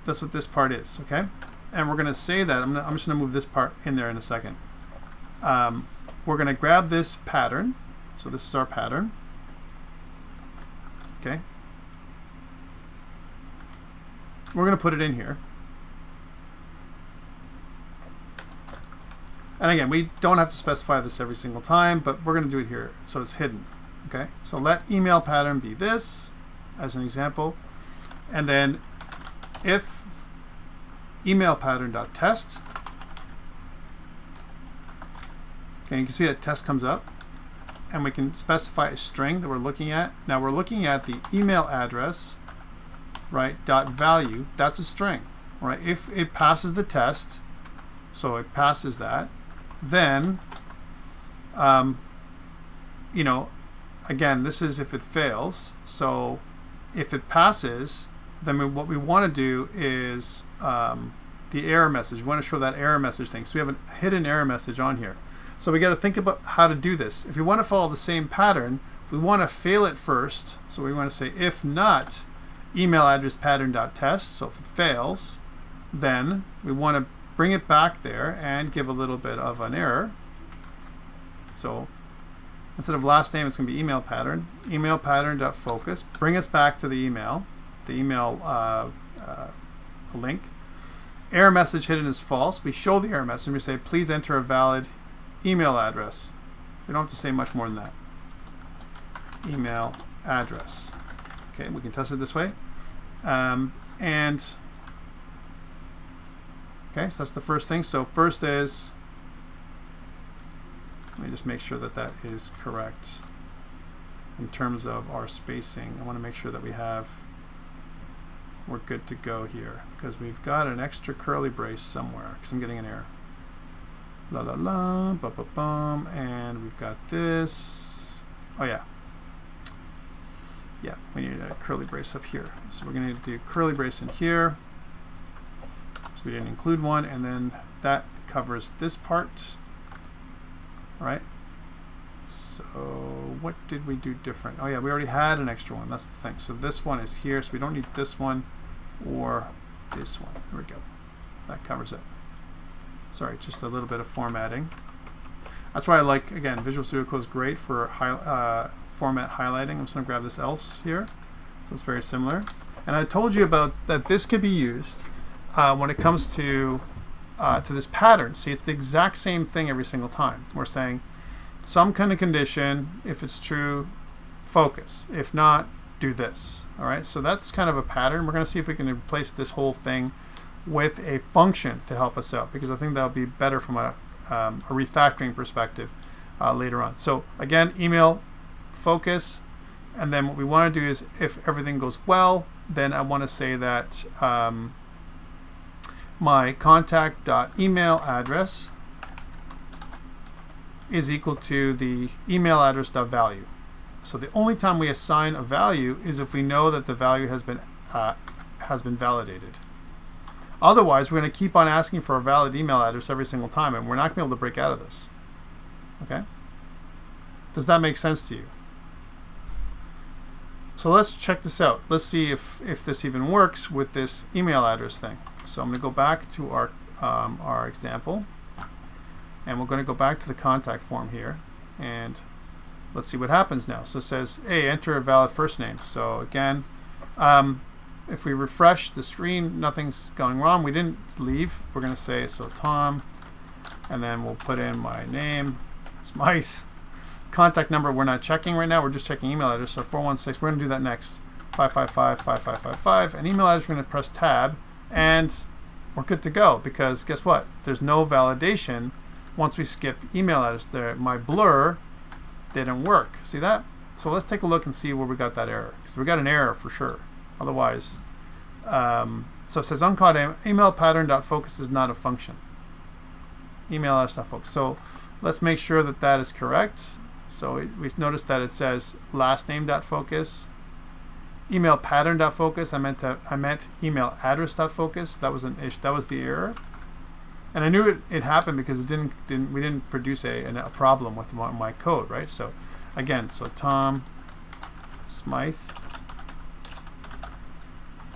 That's what this part is, okay? And we're going to say that, I'm just going to move this part in there in a second. We're going to grab this pattern. So this is our pattern. Okay. We're going to put it in here. And again, we don't have to specify this every single time, but we're going to do it here so it's hidden. Okay. So let email pattern be this as an example. And then if email pattern.test. Okay, you can see that test comes up, and we can specify a string that we're looking at. Now we're looking at the email address, right, .value. That's a string, right? If it passes the test, so it passes that, then, you know, again, this is if it fails. So if it passes, then what we want to do is the error message. We want to show that error message thing. So we have a hidden error message on here. So we got to think about how to do this. If we want to follow the same pattern, we want to fail it first. So we want to say if not email address pattern.test. So if it fails, then we want to bring it back there and give a little bit of an error. So instead of last name, it's going to be email pattern.focus. Bring us back to the email link. Error message hidden is false. We show the error message. We say, please enter a valid email address. We don't have to say much more than that. Email address. Okay, we can test it this way. Okay, so that's the first thing. So first is, let me just make sure that that is correct in terms of our spacing. I want to make sure that we're good to go here, because we've got an extra curly brace somewhere, because I'm getting an error. La la la, ba ba bum, and we've got this. Oh yeah. Yeah, we need a curly brace up here. So we're going to do curly brace in here. So we didn't include one, and then that covers this part. All right. So what did we do different? Oh yeah, we already had an extra one. That's the thing. So this one is here, so we don't need this one or this one. There we go. That covers it. Sorry, just a little bit of formatting. That's why I like, again, Visual Studio Code is great for format highlighting. I'm just going to grab this else here. So it's very similar. And I told you about that this could be used when it comes to this pattern. See, it's the exact same thing every single time. We're saying some kind of condition, if it's true, focus. If not, do this. All right, so that's kind of a pattern. We're going to see if we can replace this whole thing with a function to help us out, because I think that'll be better from a refactoring perspective later on. So again, email focus, and then what we want to do is, if everything goes well, then I want to say that my contact.email address is equal to the email address.value. So the only time we assign a value is if we know that the value has been validated. Otherwise, we're going to keep on asking for a valid email address every single time, and we're not going to be able to break out of this. Okay? Does that make sense to you? So let's check this out. Let's see if this even works with this email address thing. So I'm going to go back to our example, and we're going to go back to the contact form here, and let's see what happens now. So it says, hey, enter a valid first name. So again, if we refresh the screen, nothing's going wrong. We didn't leave. We're going to say, so Tom, and then we'll put in my name, Smythe. Contact number, we're not checking right now. We're just checking email address. So 416, we're going to do that next. 555-5555. And email address, we're going to press tab, and we're good to go, because guess what? There's no validation once we skip email address there. My blur didn't work. See that? So let's take a look and see where we got that error, because we got an error for sure. Otherwise, so it says uncaught email pattern.focus is not a function. Email address.focus. So let's make sure that that is correct. So we noticed that it says last name.focus, email pattern.focus. I meant email address.focus. That was that was the error, and I knew it happened because we didn't produce a problem with my code, right? So again, so Tom Smythe.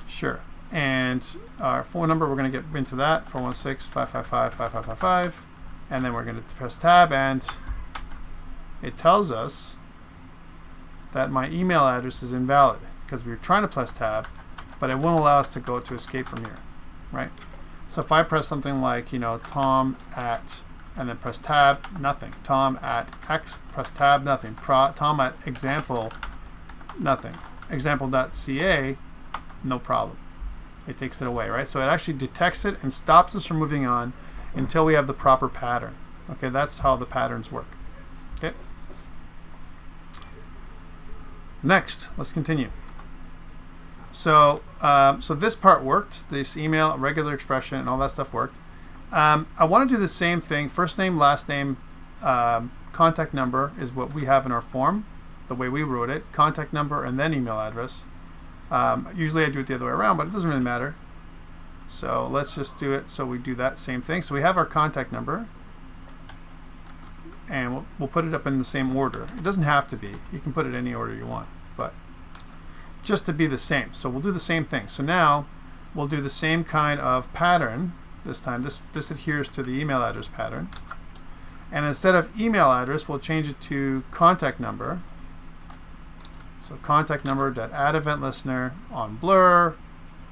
Sure. And our phone number, we're going to get into that, 416-555-5555. And then we're going to press tab, and it tells us that my email address is invalid, because we were trying to press tab, but it won't allow us to go to escape from here, right? So if I press something like, Tom at, and then press tab, nothing. Tom at X, press tab, nothing. Tom at example, nothing. Example.ca, no problem. it takes it away, right? So it actually detects it and stops us from moving on until we have the proper pattern. Okay, that's how the patterns work. Okay. Next, let's continue. So, so this part worked. This email, regular expression, and all that stuff worked. I want to do the same thing. First name, last name, contact number is what we have in our form, the way we wrote it. Contact number and then email address. Usually I do it the other way around, but it doesn't really matter. So let's just do it so we do that same thing. So we have our contact number, and we'll put it up in the same order. It doesn't have to be. You can put it any order you want, but just to be the same. So we'll do the same thing. So now we'll do the same kind of pattern. This time this adheres to the email address pattern. And instead of email address, we'll change it to contact number. So contact number dot add event listener on blur.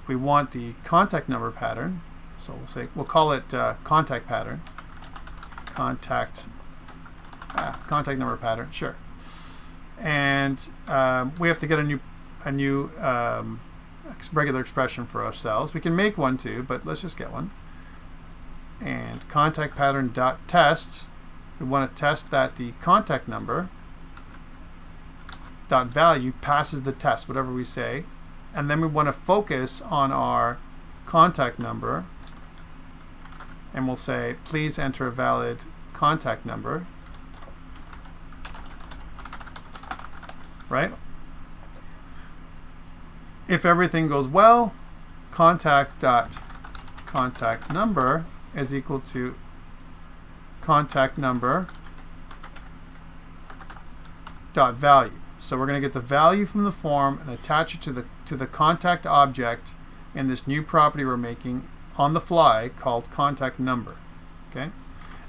We want the contact number pattern. So we'll call it contact pattern. Contact number pattern, sure. And we have to get a new regular expression for ourselves. We can make one too, but let's just get one. And contact pattern dot test. We want to test that the contact number dot value passes the test, whatever we say. And then we want to focus on our contact number, and we'll say please enter a valid contact number. Right? If everything goes well, contact number is equal to contact number dot value. So we're going to get the value from the form and attach it to the contact object in this new property we're making on the fly called contact number. Okay.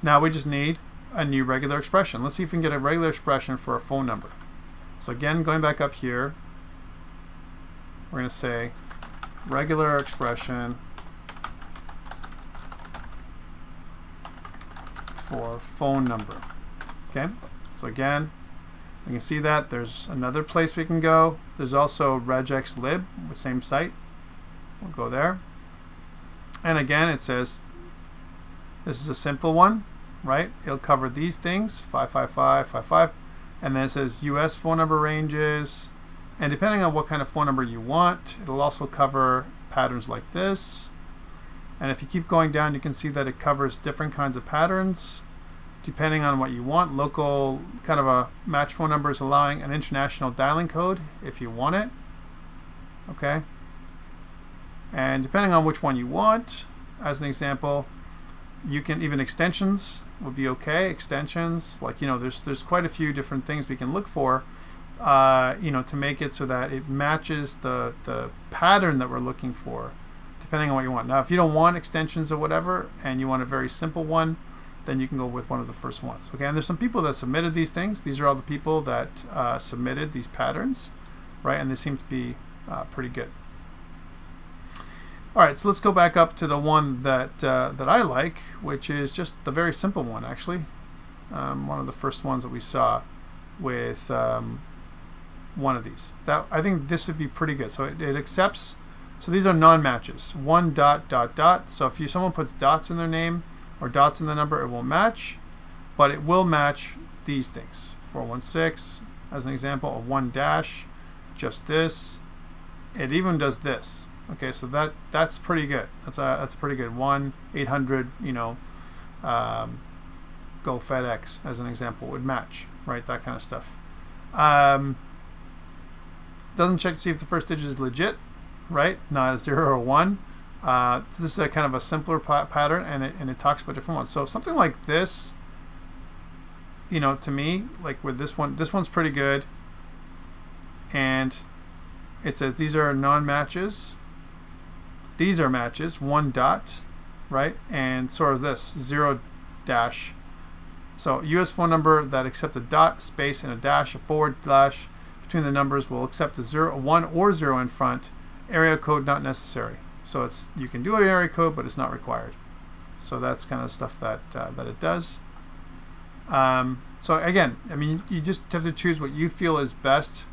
Now we just need a new regular expression. Let's see if we can get a regular expression for a phone number. So again, going back up here, we're going to say regular expression for phone number. Okay. So again, you can see that there's another place we can go. There's also Regex Lib, the same site. We'll go there. And again, it says this is a simple one, right? It'll cover these things, 55555, and then it says US phone number ranges. And depending on what kind of phone number you want, it'll also cover patterns like this. And if you keep going down, you can see that it covers different kinds of patterns depending on what you want. Local kind of a match phone numbers, allowing an international dialing code if you want it. Okay. And depending on which one you want, as an example, you can even extensions would be okay. Extensions, like, you know, there's quite a few different things we can look for, you know, to make it so that it matches the pattern that we're looking for, depending on what you want. Now, if you don't want extensions or whatever, and you want a very simple one, then you can go with one of the first ones. Okay, and there's some people that submitted these things. These are all the people that submitted these patterns, right? And they seem to be pretty good. All right, so let's go back up to the one that that I like, which is just the very simple one, actually. One of the first ones that we saw with one of these. That I think this would be pretty good. So it accepts. So these are non-matches. 1 dot dot dot. So if someone puts dots in their name or dots in the number, it won't match, but it will match these things. 416, as an example, a 1 dash, just this. It even does this. Okay, so that's pretty good. That's pretty good. 1-800, you know, go FedEx, as an example, would match, right? That kind of stuff. Doesn't check to see if the first digit is legit, right? Not a 0 or 1. So this is a kind of a simpler pattern, and it talks about different ones. So something like this, you know, to me, like with this one's pretty good. And it says these are non-matches. These are matches, 1 dot, right? And so is this, 0 dash. So US phone number that accepts a dot, space, and a dash, a forward slash between the numbers will accept a 1 or 0 in front. Area code not necessary. So you can do an area code, but it's not required. So that's kind of stuff that it does. So again, I mean, you just have to choose what you feel is best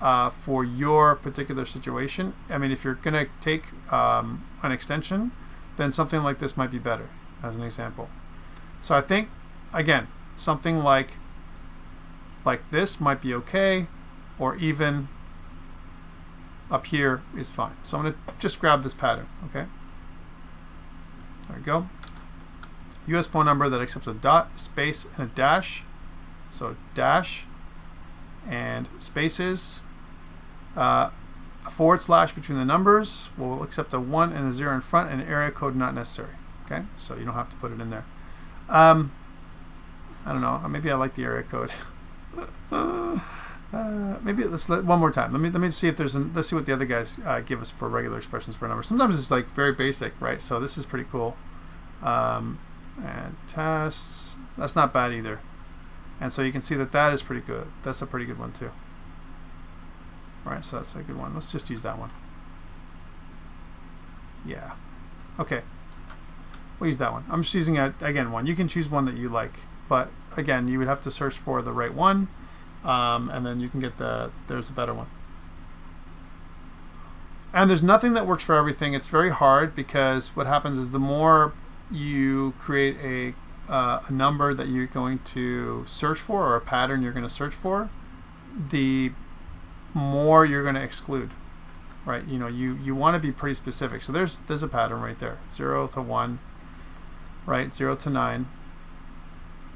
for your particular situation. I mean, if you're going to take an extension, then something like this might be better, as an example. So I think, again, something like this might be okay, or even up here is fine. So I'm going to just grab this pattern, okay? There we go. US phone number that accepts a dot, space, and a dash. So dash and spaces. A forward slash between the numbers. We'll accept a 1 and a 0 in front, and area code not necessary. Okay, so you don't have to put it in there. I don't know. Maybe I like the area code. Maybe one more time. Let me see if there's let's see what the other guys give us for regular expressions for numbers. Sometimes it's like very basic, right? So this is pretty cool. And tests. That's not bad either. And so you can see that that is pretty good. That's a pretty good one too. All right, so that's a good one. Let's just use that one. Yeah. Okay. We'll use that one. I'm just using again one. You can choose one that you like, but again, you would have to search for the right one, and then you can get there's a better one. And there's nothing that works for everything. It's very hard because what happens is the more you create a number that you're going to search for, or a pattern you're going to search for, the more you're going to exclude, right? You know, you want to be pretty specific. So there's a pattern right there, 0 to 1, right? 0 to 9,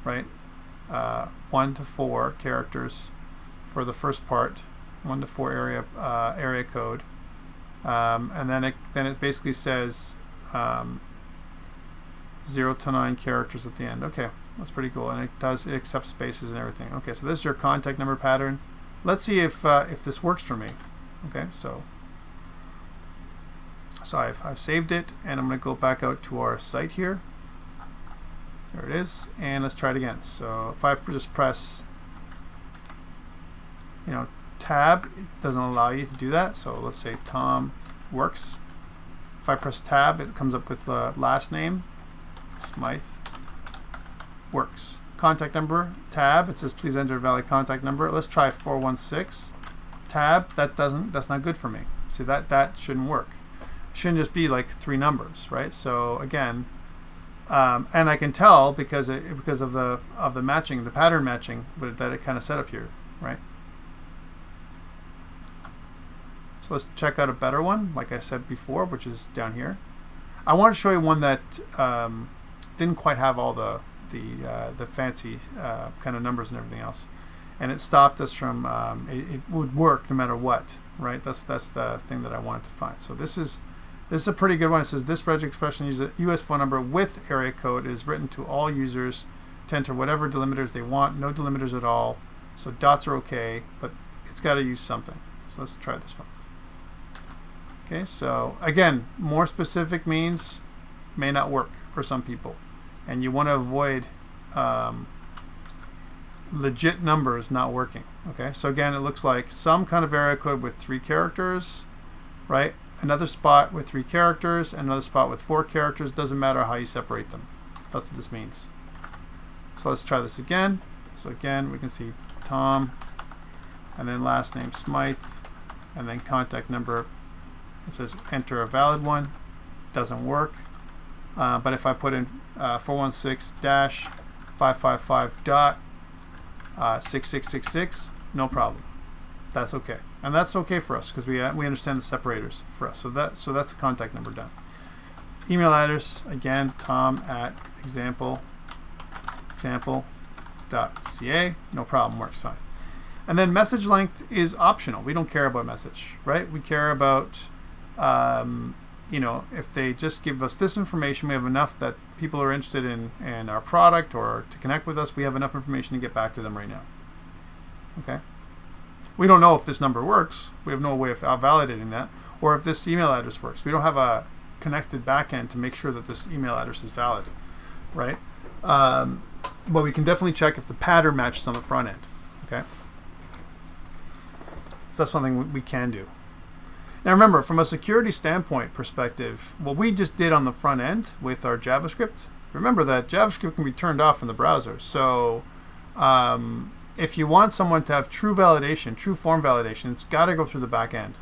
right? 1 to 4 characters for the first part, 1 to 4 area code, and then it basically says 0 to 9 characters at the end. Okay, that's pretty cool, and it accepts spaces and everything. Okay, so this is your contact number pattern. Let's see if this works for me. Okay, so I've saved it, and I'm going to go back out to our site here. There it is, and let's try it again. So if I just press, tab, it doesn't allow you to do that. So let's say Tom works. If I press tab, it comes up with last name, Smythe, works. Contact number, tab, it says please enter a valid contact number. Let's try 416. Tab, that's not good for me. See, that shouldn't work. It shouldn't just be like 3 numbers, right? So again, and I can tell because of the matching, the pattern matching that it kind of set up here, right? So let's check out a better one, like I said before, which is down here. I want to show you one that didn't quite have all the fancy kind of numbers and everything else, and it stopped us from it would work no matter what, right? That's the thing that I wanted to find. So this is a pretty good one. It says this Regex expression uses a US phone number with area code. It is written to all users to enter whatever delimiters they want. No delimiters at all. So dots are okay, but it's got to use something. So let's try this one. Okay, so again, more specific means may not work for some people, and you want to avoid legit numbers not working. Okay, so again, it looks like some kind of area code with 3 characters, right? Another spot with 3 characters, another spot with 4 characters. Doesn't matter how you separate them. That's what this means. So let's try this again. So again, we can see Tom, and then last name Smythe, and then contact number. It says enter a valid one. Doesn't work. But if I put in 416-555.6666, no problem. That's okay, and that's okay for us because we understand the separators for us. So that's a contact number done. Email address again, tom@example.ca. No problem, works fine. And then message length is optional. We don't care about message, right? We care about if they just give us this information, we have enough that people are interested in our product or to connect with us. We have enough information to get back to them right now. Okay. We don't know if this number works. We have no way of validating that, or if this email address works. We don't have a connected backend to make sure that this email address is valid, right? But we can definitely check if the pattern matches on the front end. Okay. So that's something we can do. Now remember, from a security standpoint perspective, what we just did on the front end with our JavaScript, remember that JavaScript can be turned off in the browser. So if you want someone to have true validation, true form validation, it's got to go through the back end,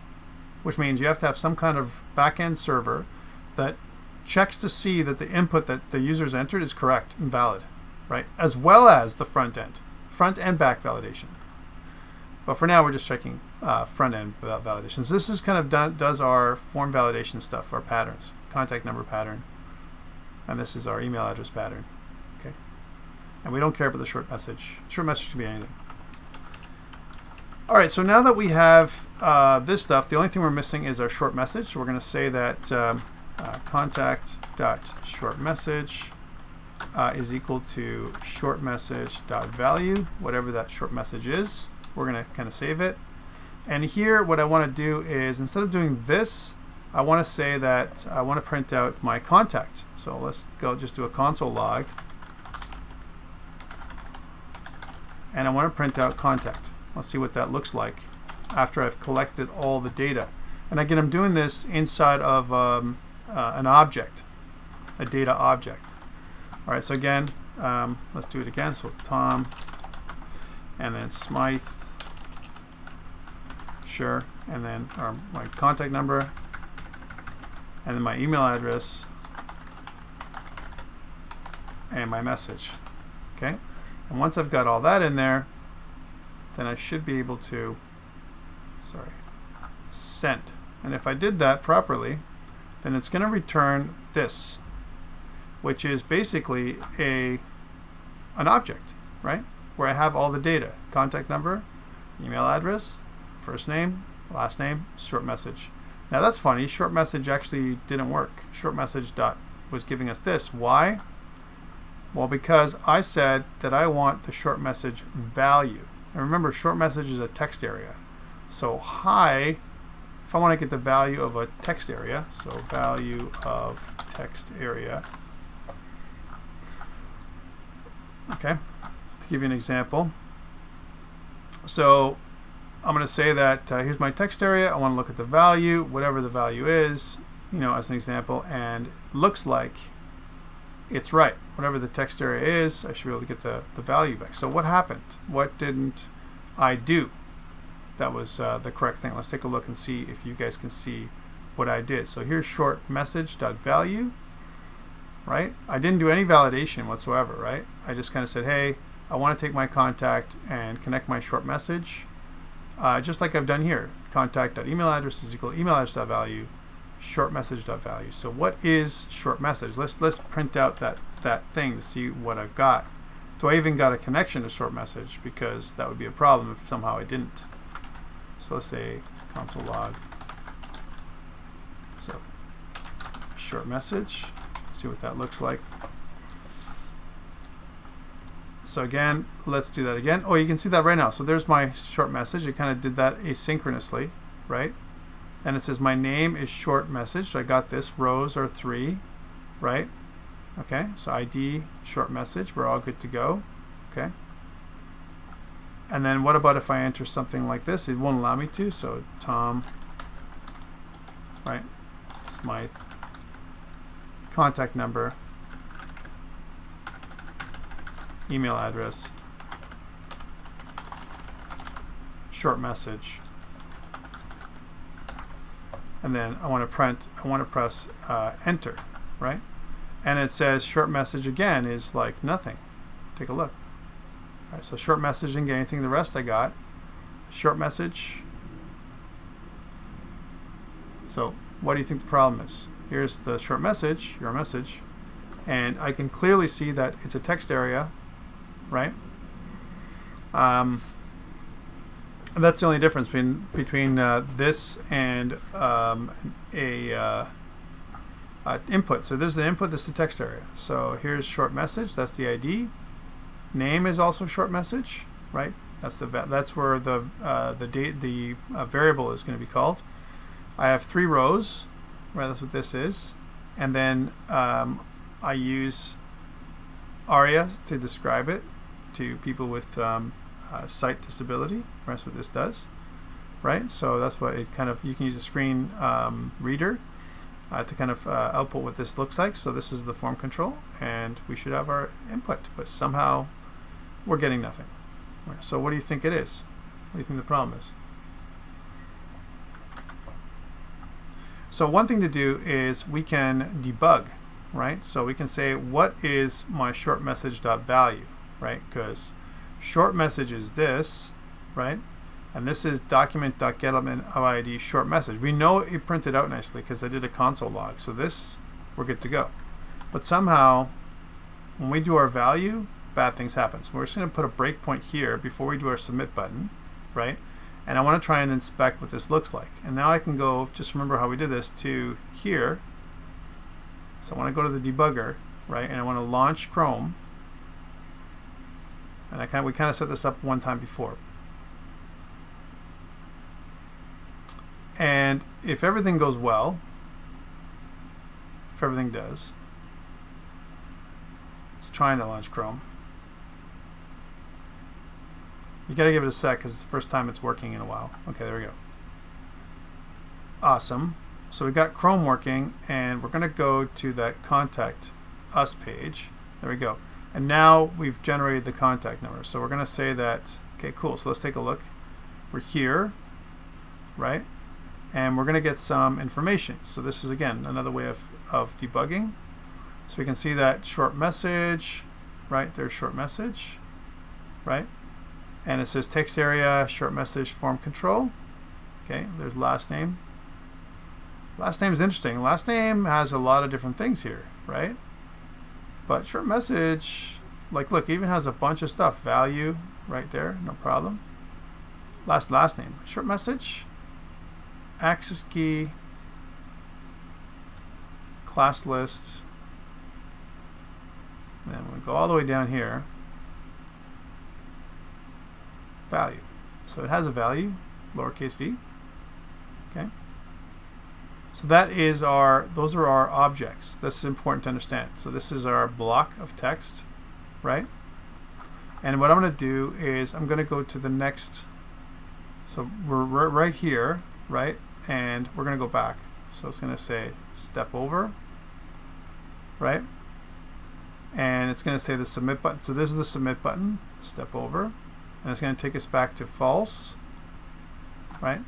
which means you have to have some kind of back end server that checks to see that the input that the user's entered is correct and valid, right? As well as the front and back validation. But for now, we're just checking front end validations. This is kind of does our form validation stuff, our patterns, contact number pattern, and this is our email address pattern. Okay, and we don't care about the short message. Short message can be anything. All right, so now that we have this stuff, the only thing we're missing is our short message. So we're going to say that contact.shortMessage is equal to shortMessage.value, whatever that short message is. We're going to kind of save it. And here, what I want to do is, instead of doing this, I want to say that I want to print out my contact. So let's go just do a console log. And I want to print out contact. Let's see what that looks like after I've collected all the data. And again, I'm doing this inside of an object, a data object. All right, so again, let's do it again. So Tom, and then Smythe, sure, and then my contact number, and then my email address, and my message. Okay, and once I've got all that in there, then I should be able to, send. And if I did that properly, then it's going to return this, which is basically an object, right? Where I have all the data: contact number, email address, first name, last name, short message. Now that's funny. Short message actually didn't work. Short message dot was giving us this. Why? Well, because I said that I want the short message value. And remember, short message is a text area. So hi, if I want to get the value of a text area, so value of text area. Okay, to give you an example. So I'm going to say that here's my text area. I want to look at the value, whatever the value is, as an example, and it looks like it's right. Whatever the text area is, I should be able to get the value back. So what happened? What didn't I do? That was the correct thing. Let's take a look and see if you guys can see what I did. So here's short message.value, right? I didn't do any validation whatsoever, right? I just kind of said, hey, I want to take my contact and connect my short message, just like I've done here. Contact.email address is equal to email address.value, short message.value. So what is short message? Let's print out that thing to see what I've got. Do I even got a connection to short message? Because that would be a problem if somehow I didn't. So let's say console log. So short message. Let's see what that looks like. So again, let's do that again. Oh, you can see that right now. So there's my short message. It kind of did that asynchronously, right? And it says my name is short message. So I got this. Rows are 3, right? Okay, so ID, short message. We're all good to go. Okay. And then what about if I enter something like this? It won't allow me to. So Tom, right? Smythe, contact number, email address, short message, and then I want to press enter, right? And it says short message again is like nothing. Take a look. All right, so short message didn't get anything. The rest I got. Short message. So what do you think the problem is? Here's the short message, your message, and I can clearly see that it's a text area, right? That's the only difference between this and input. So there's the input, this is the text area. So here's short message, that's the ID. Name is also short message, right? That's where the variable is going to be called. I have 3 rows, right? That's what this is, and then I use ARIA to describe it to people with sight disability. That's what this does, right? So that's what it kind of, you can use a screen reader to kind of output what this looks like. So this is the form control, and we should have our input, but somehow we're getting nothing. So what do you think it is? What do you think the problem is? So one thing to do is we can debug, right? So we can say, what is my short message.value, right? Because short message is this, right? And this is document.getElementOfID short message. We know it printed out nicely because I did a console log. So this, we're good to go. But somehow, when we do our value, bad things happen. So we're just going to put a breakpoint here before we do our submit button, right? And I want to try and inspect what this looks like. And now I can go, just remember how we did this, to here. So I want to go to the debugger, right? And I want to launch Chrome. And we kind of set this up one time before. And if everything goes well, if everything does, it's trying to launch Chrome. You gotta give it a sec because it's the first time it's working in a while. Okay, there we go. Awesome. So we got Chrome working, and we're gonna go to that contact us page. There we go. And now we've generated the contact number. So we're gonna say that, okay, cool. So let's take a look. We're here, right? And we're gonna get some information. So this is, again, another way of debugging. So we can see that short message, right? There's short message, right? And it says text area, short message, form control. Okay, there's last name. Last name is interesting. Last name has a lot of different things here, right? But short message, like, look, even has a bunch of stuff. Value right there, no problem. Last name. Short message, access key, class list. And then we go all the way down here. Value. So it has a value, lowercase v. Okay. So that is those are our objects. This is important to understand. So this is our block of text, right? And what I'm going to do is I'm going to go to the next. So we're right here, right? And we're going to go back. So it's going to say step over, right? And it's going to say the submit button. So this is the submit button, step over. And it's going to take us back to false, right?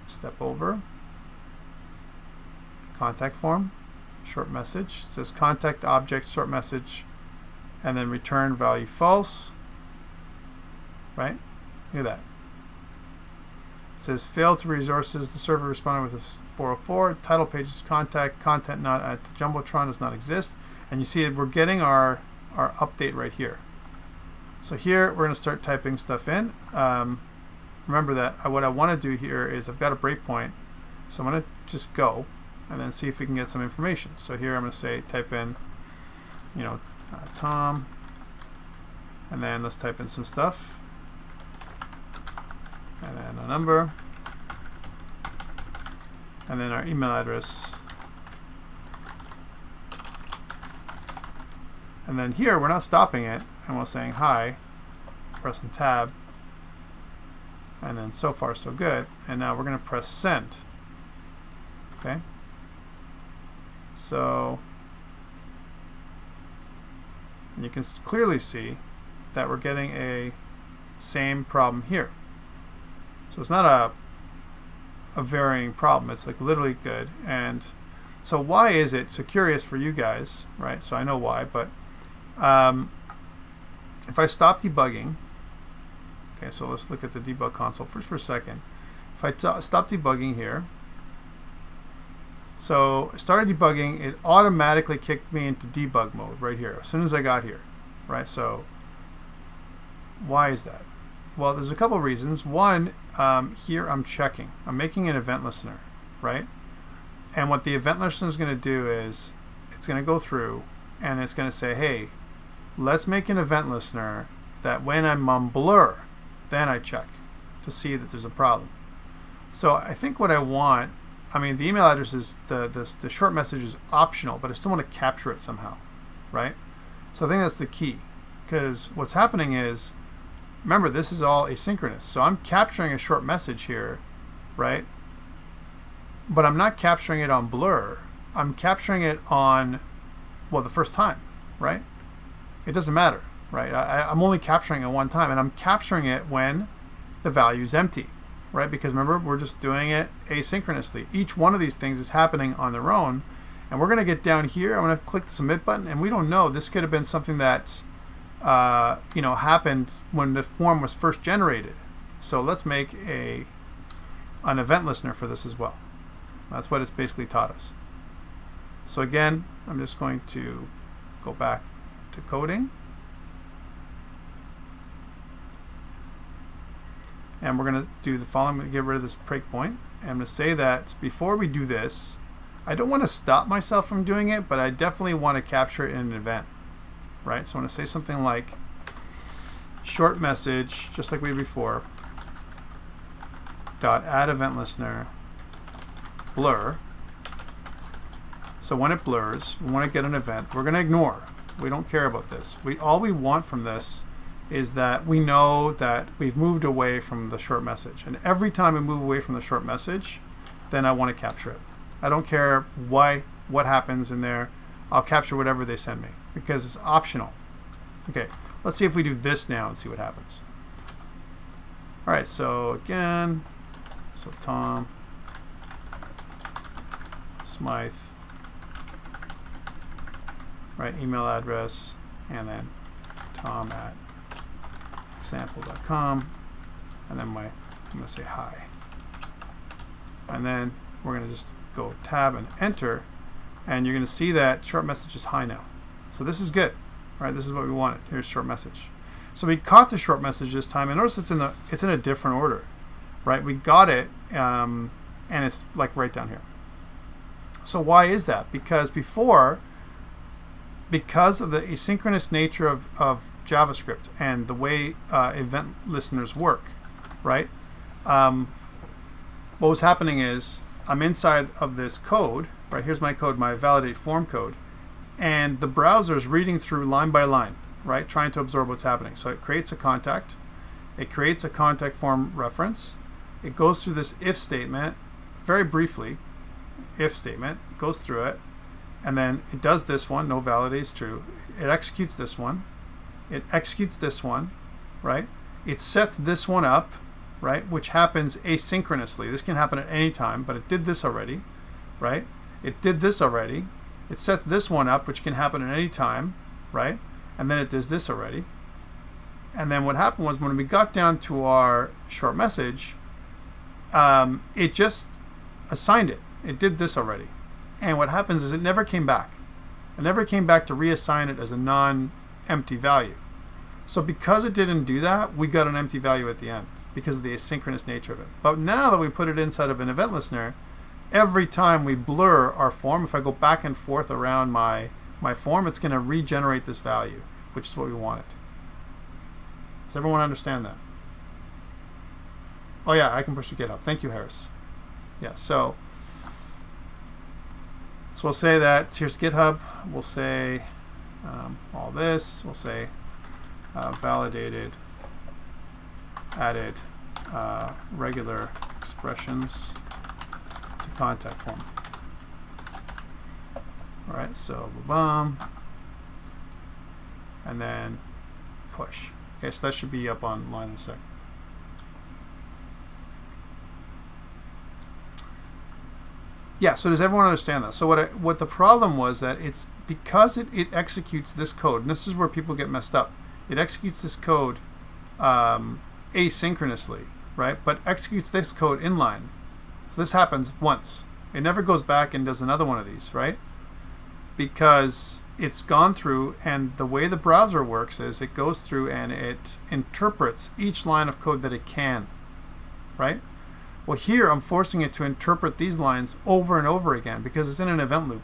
Step over. Contact form, short message. It says contact object, short message, and then return value false, right? Look at that. It says failed to resources. The server responded with a 404. Title page is contact. Content not at Jumbotron does not exist. And you see we're getting our update right here. So here we're going to start typing stuff in. Remember that what I want to do here is I've got a breakpoint, so I'm going to just go and then see if we can get some information. So here I'm going to say type in, Tom, and then let's type in some stuff, and then a number, and then our email address. And then here we're not stopping it, and we're saying hi, pressing tab, and then so far so good. And now we're going to press send. Okay. So you can clearly see that we're getting a same problem here. So it's not a varying problem. It's like literally good. And so why is it so curious for you guys, right? So I know why, but if I stop debugging, okay, so let's look at the debug console first for a second. If I stop debugging here, so I started debugging, it automatically kicked me into debug mode right here as soon as I got here, right? So why is that? Well, there's a couple reasons. One, here I'm checking. I'm making an event listener, right? And what the event listener is going to do is it's going to go through and it's going to say, hey, let's make an event listener that when I'm on blur, then I check to see that there's a problem. So I think what I want, the email address is, the short message is optional, but I still want to capture it somehow, right? So I think that's the key, because what's happening is, remember, this is all asynchronous. So I'm capturing a short message here, right? But I'm not capturing it on blur. I'm capturing it on, well, the first time, right? It doesn't matter. right? I'm only capturing it one time, and I'm capturing it when the value is empty, right? Because remember, we're just doing it asynchronously. Each one of these things is happening on their own, and we're going to get down here. I'm going to click the submit button, and we don't know. This could have been something that happened when the form was first generated. So let's make an event listener for this as well. That's what it's basically taught us. So again, I'm just going to go back to coding. And we're going to do the following. I'm going to get rid of this breakpoint. And I'm going to say that before we do this, I don't want to stop myself from doing it, but I definitely want to capture it in an event. Right? So I'm going to say something like short message, just like we did before, dot add event listener blur. So when it blurs, we want to get an event. We're going to ignore. We don't care about this. All we want from this is that we know that we've moved away from the short message. And every time we move away from the short message, then I want to capture it. I don't care what happens in there. I'll capture whatever they send me because it's optional. Okay, let's see if we do this now and see what happens. All right, so again, so Tom Smythe, right, email address, and then Tom at example.com, and then I'm going to say hi. And then we're going to just go tab and enter, and you're going to see that short message is hi now. So this is good, right? This is what we wanted. Here's short message. So we caught the short message this time, and notice it's in a different order, right? We got it, and it's like right down here. So why is that? Because because of the asynchronous nature of JavaScript and the way event listeners work, right? What was happening is I'm inside of this code, right? Here's my code, my validate form code, and the browser is reading through line by line, right? Trying to absorb what's happening. So it creates a contact. It creates a contact form reference. It goes through this if statement, very briefly, if statement, it goes through it, and then it does this one, no validate is true. It executes this one. It executes this one, right? It sets this one up, right, which happens asynchronously. This can happen at any time, but it did this already, right? It did this already. It sets this one up, which can happen at any time, right? And then it does this already. And then what happened was when we got down to our short message, it just assigned it. It did this already. And what happens is it never came back. It never came back to reassign it as a non-empty value. So because it didn't do that, we got an empty value at the end because of the asynchronous nature of it. But now that we put it inside of an event listener, every time we blur our form, if I go back and forth around my form, it's going to regenerate this value, which is what we wanted. Does everyone understand that? Oh yeah, I can push to GitHub. Thank you, Harris. Yeah, so we'll say that here's GitHub. We'll say all this. We'll say validated, added regular expressions to contact form. All right, so boom, and then push. Okay, so that should be up online in a sec. Yeah, so does everyone understand that? So what the problem was that it's because it executes this code, and this is where people get messed up. It executes this code asynchronously, right? But executes this code inline. So this happens once. It never goes back and does another one of these, right? Because it's gone through, and the way the browser works is it goes through and it interprets each line of code that it can, right? Well, here I'm forcing it to interpret these lines over and over again because it's in an event loop.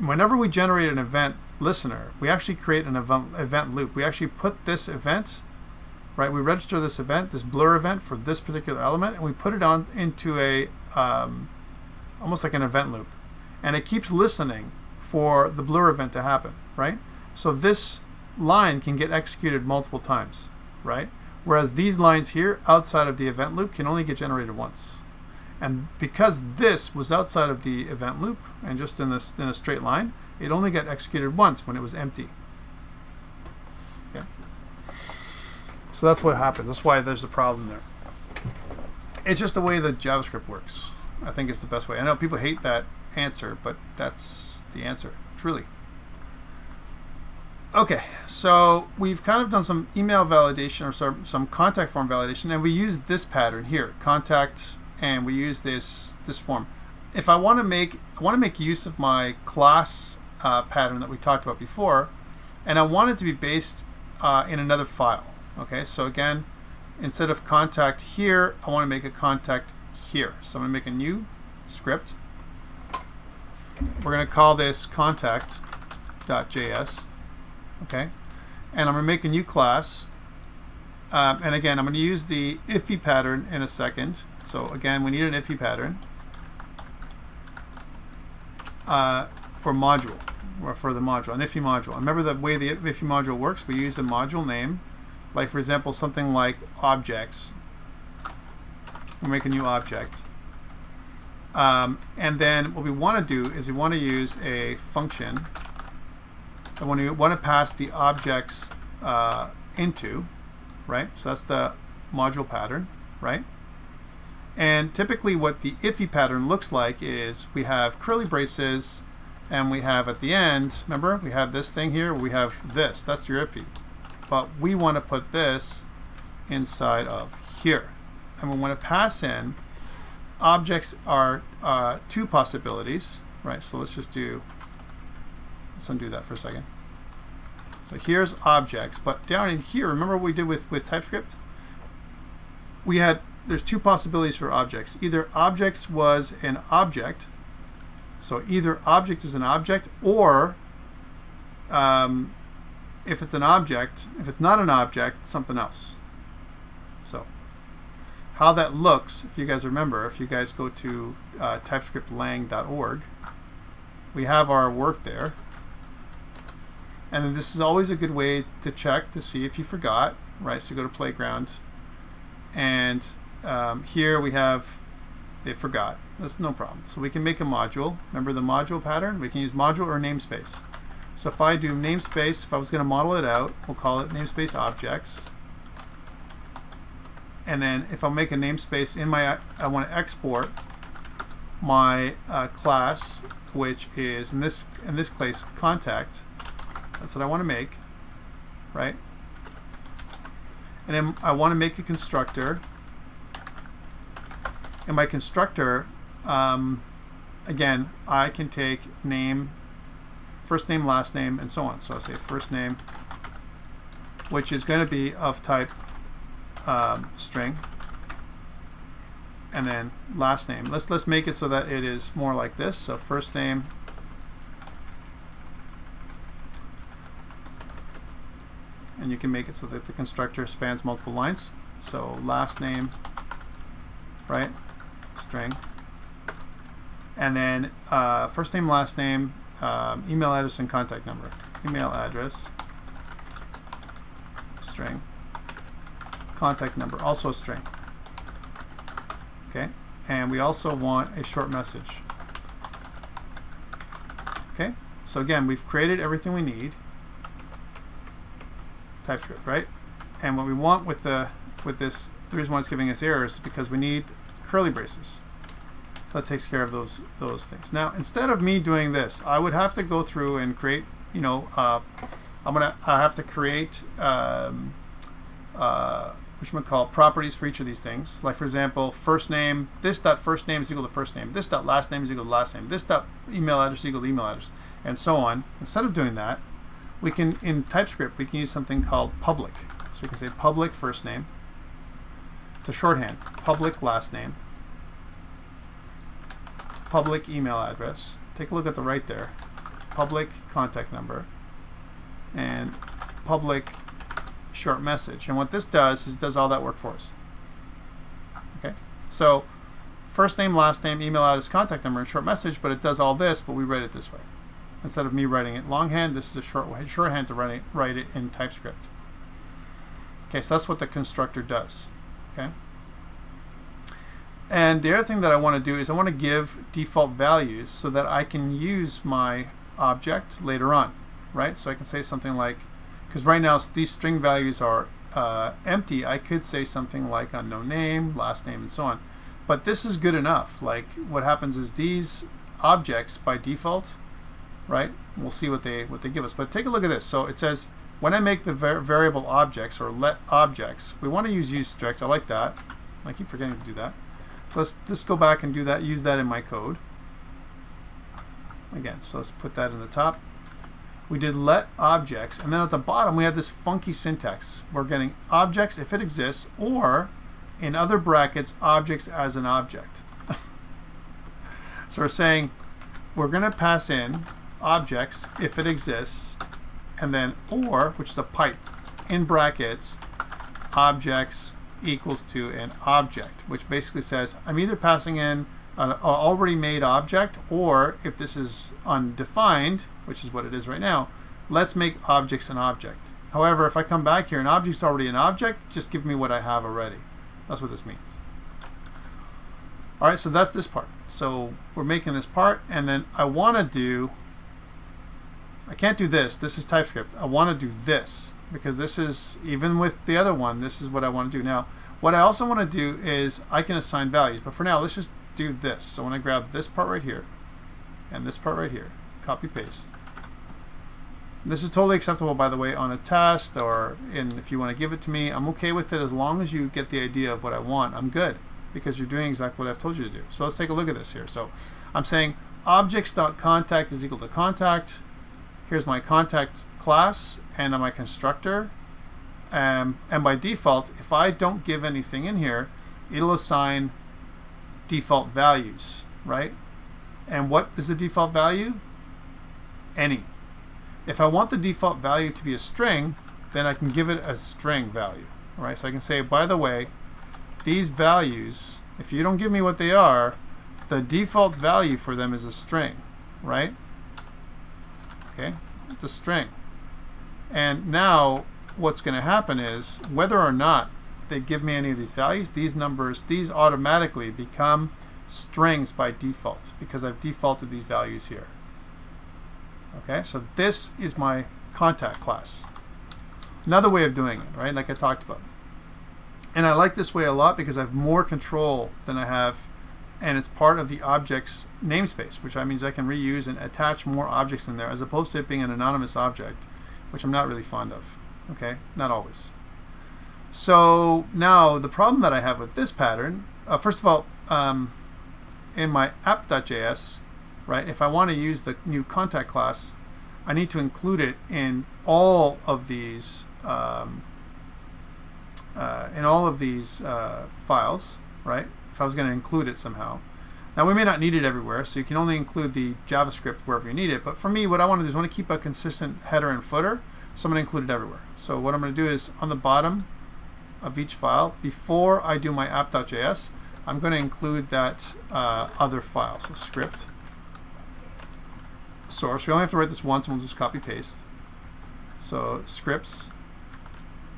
Whenever we generate an event listener, we actually create an event loop. We actually put this event, right? We register this event, this blur event for this particular element, and we put it on into a almost like an event loop. And it keeps listening for the blur event to happen, right? So this line can get executed multiple times, right? Whereas these lines here outside of the event loop can only get generated once. And because this was outside of the event loop and just in a straight line, it only got executed once when it was empty. So that's what happens. That's why there's a problem there. It's just the way that JavaScript works. I think it's the best way. I know people hate that answer, but that's the answer, truly. Okay, so we've kind of done some email validation or some contact form validation, and we use this pattern here, contact, and we use this form. If I want to make use of my class pattern that we talked about before, and I want it to be based in another file. Okay, so again, instead of contact here, I want to make a contact here. So I'm going to make a new script. We're going to call this contact.js. Okay, and I'm going to make a new class. And again, I'm going to use the iffy pattern in a second. So again, we need an iffy pattern for module, or for the module, an iffy module. And remember the way the iffy module works, we use a module name, like for example, something like objects. We'll make a new object. And then what we want to do is we want to use a function. And when we want to pass the objects into, right? So that's the module pattern, right? And typically what the iffy pattern looks like is we have curly braces, and we have at the end, remember, we have this thing here, we have this, that's your iffy. But we want to put this inside of here. And we want to pass in, objects are two possibilities, right? So let's undo that for a second. So here's objects, but down in here, remember what we did with TypeScript? There's two possibilities for objects. Either objects was an object, so either object is an object, or if it's an object, if it's not an object, something else. So how that looks, if you guys remember, if you guys go to typescriptlang.org, we have our work there. And then this is always a good way to check to see if you forgot, right? So go to playground, and here we have it forgot. That's no problem. So we can make a module. Remember the module pattern? We can use module or namespace. So if I do namespace, if I was going to model it out, we'll call it namespace objects. And then if I make a namespace in my, I want to export my class, which is in this case contact. That's what I want to make, right? And then I want to make a constructor. And my constructor, again, I can take name, first name, last name, and so on. So I'll say first name, which is going to be of type string, and then last name. Let's make it so that it is more like this. So first name, and you can make it so that the constructor spans multiple lines. So last name, right, string, and then first name, last name, email address, and contact number. Email address, string, contact number, also a string. Okay, and we also want a short message. Okay, so again, we've created everything we need. TypeScript, right? And what we want with this, the reason why it's giving us errors is because we need curly braces. So that takes care of those things. Now, instead of me doing this, I would have to go through and create, I have to create properties for each of these things. Like for example, first name, this dot first name is equal to first name, this dot last name is equal to last name, this dot email address is equal to email address, and so on. Instead of doing that, we can, in TypeScript, we can use something called public. So we can say public first name. It's a shorthand. Public last name. Public email address. Take a look at the right there. Public contact number. And public short message. And what this does is it does all that work for us. Okay? So first name, last name, email address, contact number, and short message, but it does all this, but we write it this way. Instead of me writing it longhand, this is a shorthand to write it in TypeScript. Okay, so that's what the constructor does. Okay. And the other thing that I want to do is I want to give default values so that I can use my object later on, right? So I can say something like, because right now these string values are empty, I could say something like unknown name, last name, and so on. But this is good enough. Like what happens is these objects by default, right? We'll see what they give us. But take a look at this. So it says when I make the variable objects or let objects, we want to use strict. I like that. I keep forgetting to do that. So let's go back and do that. Use that in my code. Again, so let's put that in the top. We did let objects, and then at the bottom we have this funky syntax. We're getting objects if it exists, or in other brackets, objects as an object. So we're saying we're going to pass in objects if it exists, and then or, which is a pipe, in brackets, objects equals to an object, which basically says I'm either passing in an already made object, or if this is undefined, which is what it is right now, let's make objects an object. However, if I come back here, an object's already an object, just give me what I have already. That's what this means. All right, so that's this part. So we're making this part, and then I want to do, I can't do this. This is TypeScript. I want to do this, because this is, even with the other one, this is what I want to do. Now, what I also want to do is I can assign values, but for now, let's just do this. So when I grab this part right here and this part right here, copy paste. This is totally acceptable, by the way, on a test, or if you want to give it to me, I'm okay with it as long as you get the idea of what I want. I'm good, because you're doing exactly what I've told you to do. So let's take a look at this here. So I'm saying objects.contact is equal to contact. Here's my contact class and my constructor. And by default, if I don't give anything in here, it'll assign default values, right? And what is the default value? Any. If I want the default value to be a string, then I can give it a string value, right? So I can say, by the way, these values, if you don't give me what they are, the default value for them is a string, right? Okay, it's a string. And now what's going to happen is, whether or not they give me any of these values, these numbers, these automatically become strings by default, because I've defaulted these values here. Okay, so this is my contact class. Another way of doing it, right, like I talked about. And I like this way a lot because I have more control than I have, and it's part of the object's namespace, which means I can reuse and attach more objects in there, as opposed to it being an anonymous object, which I'm not really fond of. Okay, not always. So now the problem that I have with this pattern, first of all, in my app.js, right, if I want to use the new contact class, I need to include it in all of these files, right? If I was going to include it somehow. Now we may not need it everywhere, so you can only include the JavaScript wherever you need it. But for me, what I want to do is I want to keep a consistent header and footer, so I'm going to include it everywhere. So what I'm going to do is on the bottom of each file, before I do my app.js, I'm going to include that other file. So script source. We only have to write this once, and we'll just copy paste. So scripts,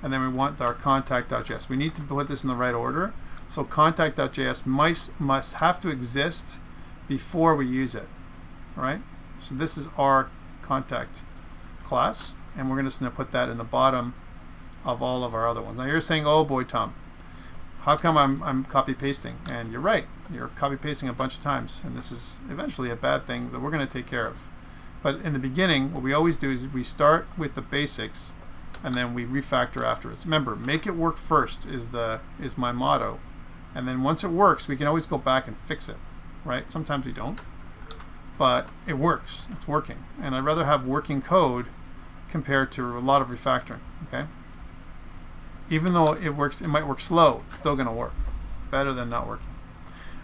and then we want our contact.js. We need to put this in the right order. So contact.js must have to exist before we use it. All right? So this is our contact class, and we're just going to put that in the bottom of all of our other ones. Now you're saying, oh boy, Tom, how come I'm copy pasting? And you're right, you're copy pasting a bunch of times, and this is eventually a bad thing that we're going to take care of. But in the beginning, what we always do is we start with the basics, and then we refactor afterwards. Remember, make it work first is my motto, and then once it works, we can always go back and fix it, right? Sometimes we don't, but it works. It's working, and I'd rather have working code compared to a lot of refactoring. Okay. Even though it works, it might work slow, it's still going to work. Better than not working.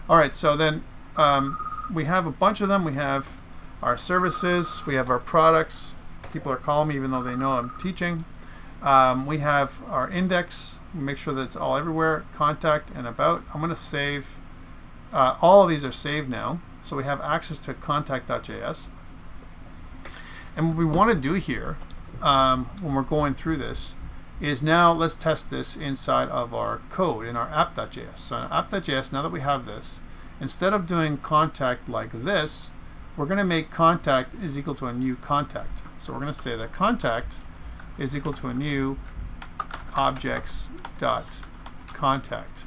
All right, so then we have a bunch of them. We have our services, we have our products. People are calling me even though they know I'm teaching. We have our index. We make sure that it's all everywhere, contact and about. I'm going to save, all of these are saved now. So we have access to contact.js. And what we want to do here, when we're going through this, is now let's test this inside of our code in our app.js. So in app.js, now that we have this, instead of doing contact like this, we're going to make contact is equal to a new contact. So we're going to say that contact is equal to a new objects dot contact,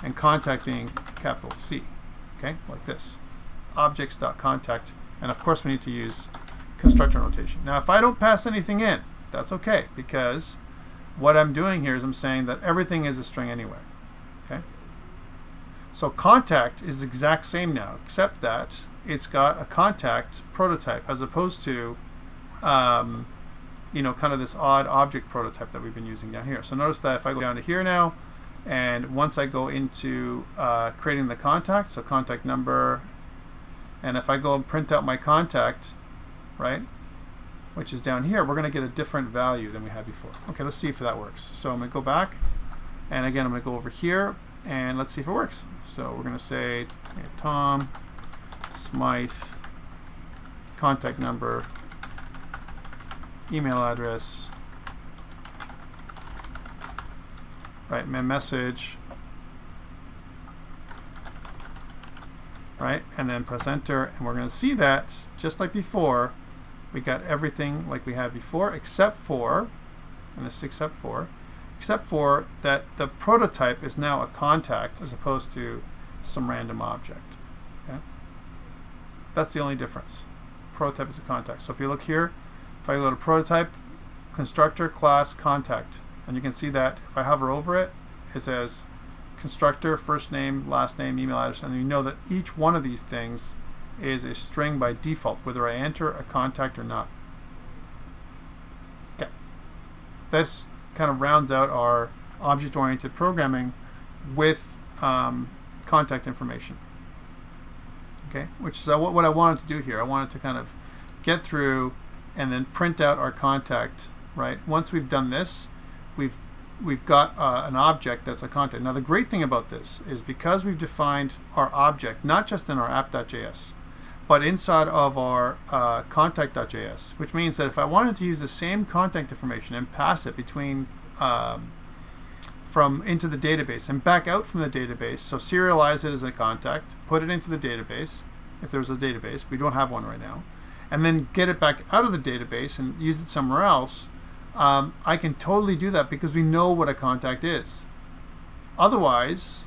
and contact being capital C, okay, like this, objects dot contact, and of course we need to use constructor notation. Now if I don't pass anything in, that's okay, because what I'm doing here is I'm saying that everything is a string anyway, okay. So contact is the exact same now, except that it's got a contact prototype as opposed to you know, kind of this odd object prototype that we've been using down here. So notice that if I go down to here now, and once I go into creating the contact, so contact number, and if I go and print out my contact, right, which is down here, we're going to get a different value than we had before. Okay, let's see if that works. So I'm going to go back, and again I'm going to go over here, and let's see if it works. So we're going to say Tom Smythe, contact number, email address, right, my message, right, and then press enter, and we're going to see that just like before, we got everything like we had before, except for, and this except for that the prototype is now a contact as opposed to some random object. Okay, that's the only difference. Prototype is a contact. So if you look here, if I go to prototype, constructor, class, contact, and you can see that if I hover over it, it says constructor, first name, last name, email address, and you know that each one of these things is a string by default, whether I enter a contact or not. Okay, this kind of rounds out our object-oriented programming with contact information. Okay, which is what I wanted to do here. I wanted to kind of get through and then print out our contact, right? Once we've done this, we've got an object that's a contact. Now the great thing about this is because we've defined our object, not just in our app.js, but inside of our contact.js, which means that if I wanted to use the same contact information and pass it between from into the database and back out from the database, so serialize it as a contact, put it into the database, if there's a database, we don't have one right now, and then get it back out of the database and use it somewhere else, I can totally do that because we know what a contact is. Otherwise,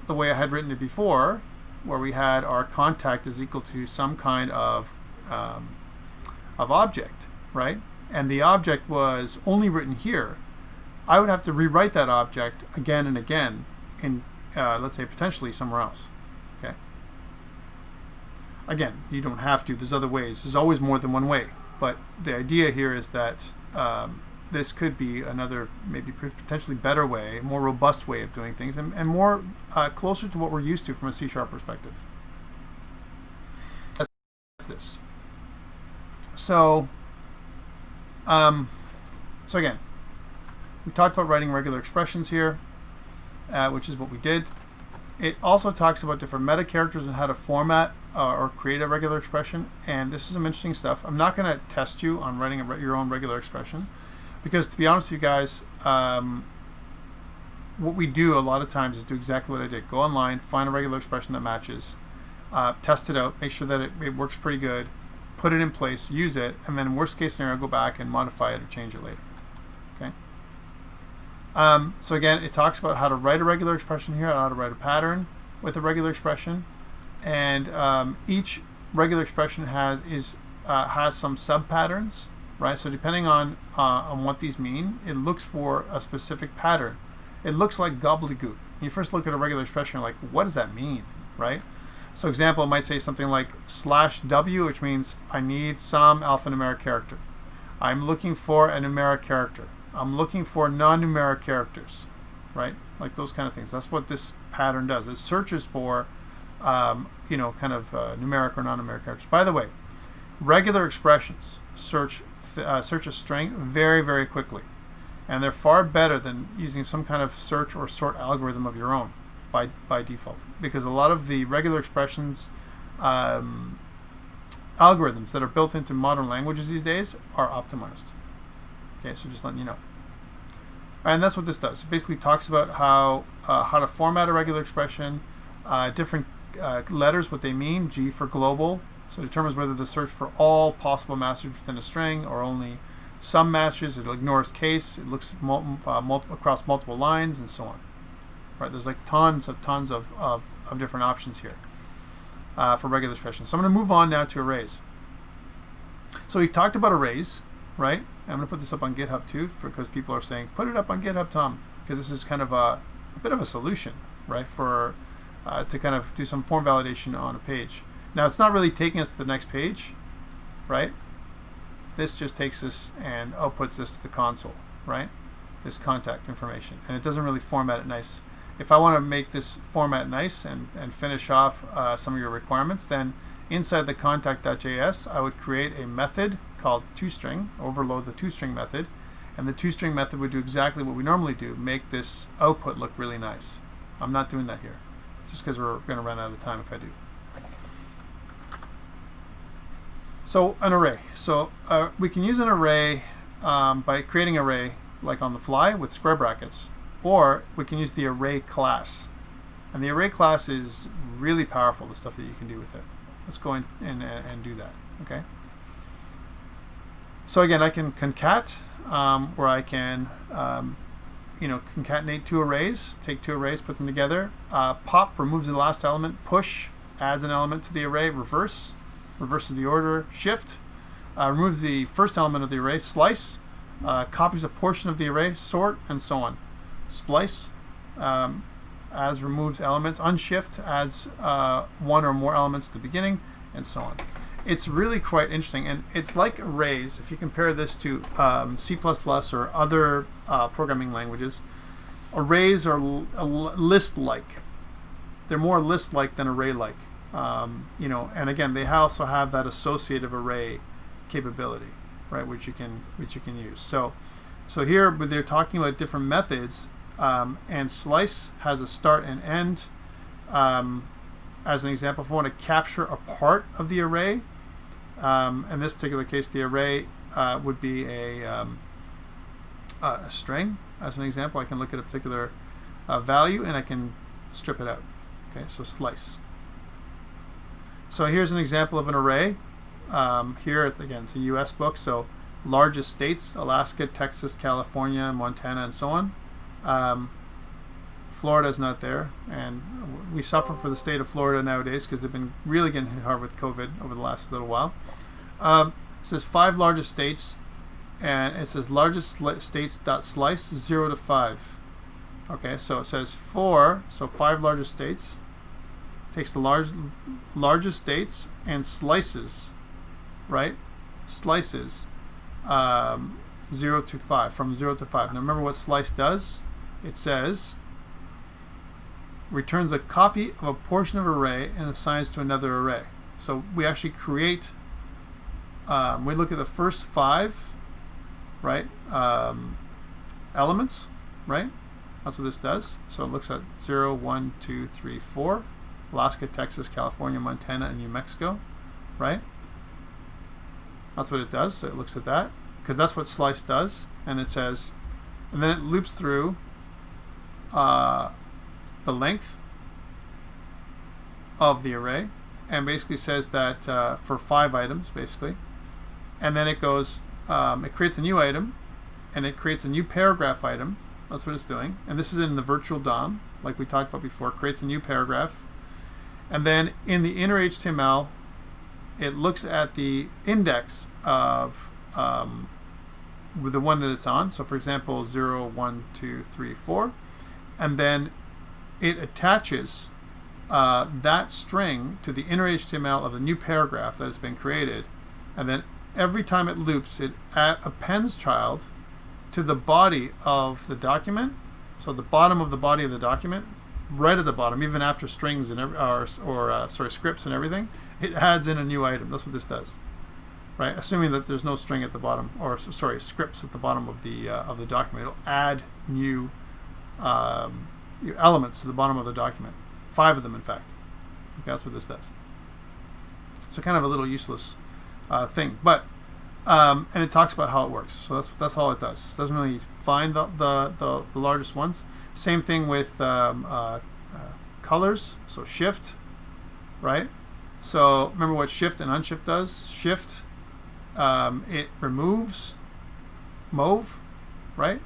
the way I had written it before, where we had our contact is equal to some kind of object, right? And the object was only written here, I would have to rewrite that object again and again in, let's say, potentially somewhere else. Okay. Again, you don't have to. There's other ways. There's always more than one way. But the idea here is that this could be another, maybe potentially better way, more robust way of doing things, and more closer to what we're used to from a C# perspective. That's this. So, so again, we talked about writing regular expressions here, which is what we did. It also talks about different meta characters and how to format or create a regular expression, and this is some interesting stuff. I'm not going to test you on writing your own regular expression, because to be honest with you guys, what we do a lot of times is do exactly what I did. Go online, find a regular expression that matches, test it out, make sure that it works pretty good, put it in place, use it, and then worst case scenario, go back and modify it or change it later. Okay. So again, it talks about how to write a regular expression here, how to write a pattern with a regular expression, and each regular expression has some sub patterns, right? So depending on what these mean, it looks for a specific pattern. It looks like gobbledygook. When you first look at a regular expression, you're like, what does that mean, right? So example, it might say something like /w, which means I need some alphanumeric character. I'm looking for a numeric character. I'm looking for non-numeric characters, right? Like those kind of things. That's what this pattern does. It searches for, you know, kind of numeric or non-numeric characters. By the way, regular expressions search a string very, very quickly, and they're far better than using some kind of search or sort algorithm of your own by default, because a lot of the regular expressions algorithms that are built into modern languages these days are optimized. Okay, so just letting you know. And that's what this does. It basically talks about how to format a regular expression, different letters, what they mean. G for global, so it determines whether the search for all possible masters within a string or only sum matches, it ignores case, it looks across multiple lines, and so on. Right? There's like tons of different options here for regular expressions. So I'm going to move on now to arrays. So we talked about arrays, right? I'm going to put this up on GitHub too, because people are saying, put it up on GitHub, Tom, because this is kind of a bit of a solution, right, for to kind of do some form validation on a page. Now, it's not really taking us to the next page, right? This just takes us and outputs this to the console, right? This contact information, and it doesn't really format it nice. If I want to make this format nice and finish off some of your requirements, then inside the contact.js, I would create a method called toString, overload the toString method, and the toString method would do exactly what we normally do, make this output look really nice. I'm not doing that here, just because we're going to run out of time if I do. So an array. So we can use an array by creating an array like on the fly with square brackets, or we can use the array class. And the array class is really powerful, the stuff that you can do with it. Let's go in and do that, okay? So again, I can concat, where I can concatenate two arrays, take two arrays, put them together. Pop removes the last element. Push adds an element to the array. Reverses the order. Shift removes the first element of the array. Slice copies a portion of the array. Sort, and so on. Splice removes elements. Unshift adds one or more elements to the beginning, and so on. It's really quite interesting, and it's like arrays. If you compare this to C++ or other programming languages, arrays are list-like. They're more list-like than array-like. And again, they also have that associative array capability, right, which you can use. So here they're talking about different methods, and slice has a start and end. As an example, if I want to capture a part of the array, in this particular case, the array would be a string. As an example, I can look at a particular value and I can strip it out. Okay, so slice. So here's an example of an array. Here, again, it's a US book, so largest states: Alaska, Texas, California, Montana, and so on. Florida's not there, and we suffer for the state of Florida nowadays because they've been really getting hit hard with COVID over the last little while. It says 5 largest states, and it says largest states.slice 0 to 5. Okay, so it says 4, so 5 largest states. Takes the largest states and slices, right? Slices 0 to 5, from 0 to 5. Now remember what slice does? It says returns a copy of a portion of an array and assigns to another array. So we actually create, we look at the first 5, right, elements, right? That's what this does. So it looks at 0, 1, 2, 3, 4, Alaska, Texas, California, Montana, and New Mexico, right? That's what it does. So it looks at that, because that's what slice does. And it says, and then it loops through the length of the array, and basically says that for 5 items, basically. And then it goes, it creates a new item, and it creates a new paragraph item. That's what it's doing. And this is in the virtual DOM, like we talked about before. Creates a new paragraph. And then in the inner HTML, it looks at the index of with the one that it's on. So for example, 0, 1, 2, 3, 4. And then it attaches that string to the inner HTML of the new paragraph that has been created. And then every time it loops, it appends child to the body of the document. So the bottom of the body of the document, right at the bottom, even after strings and scripts and everything, it adds in a new item. That's what this does, right? Assuming that there's no string at the bottom, or scripts at the bottom of the document, it'll add new elements to the bottom of the document. 5 of them, in fact. Okay, that's what this does. So kind of a little useless thing, but and it talks about how it works. So that's all it does. It doesn't really find the largest ones. Same thing with colors. So shift, right? So remember what shift and unshift does. Shift, it removes mauve, right?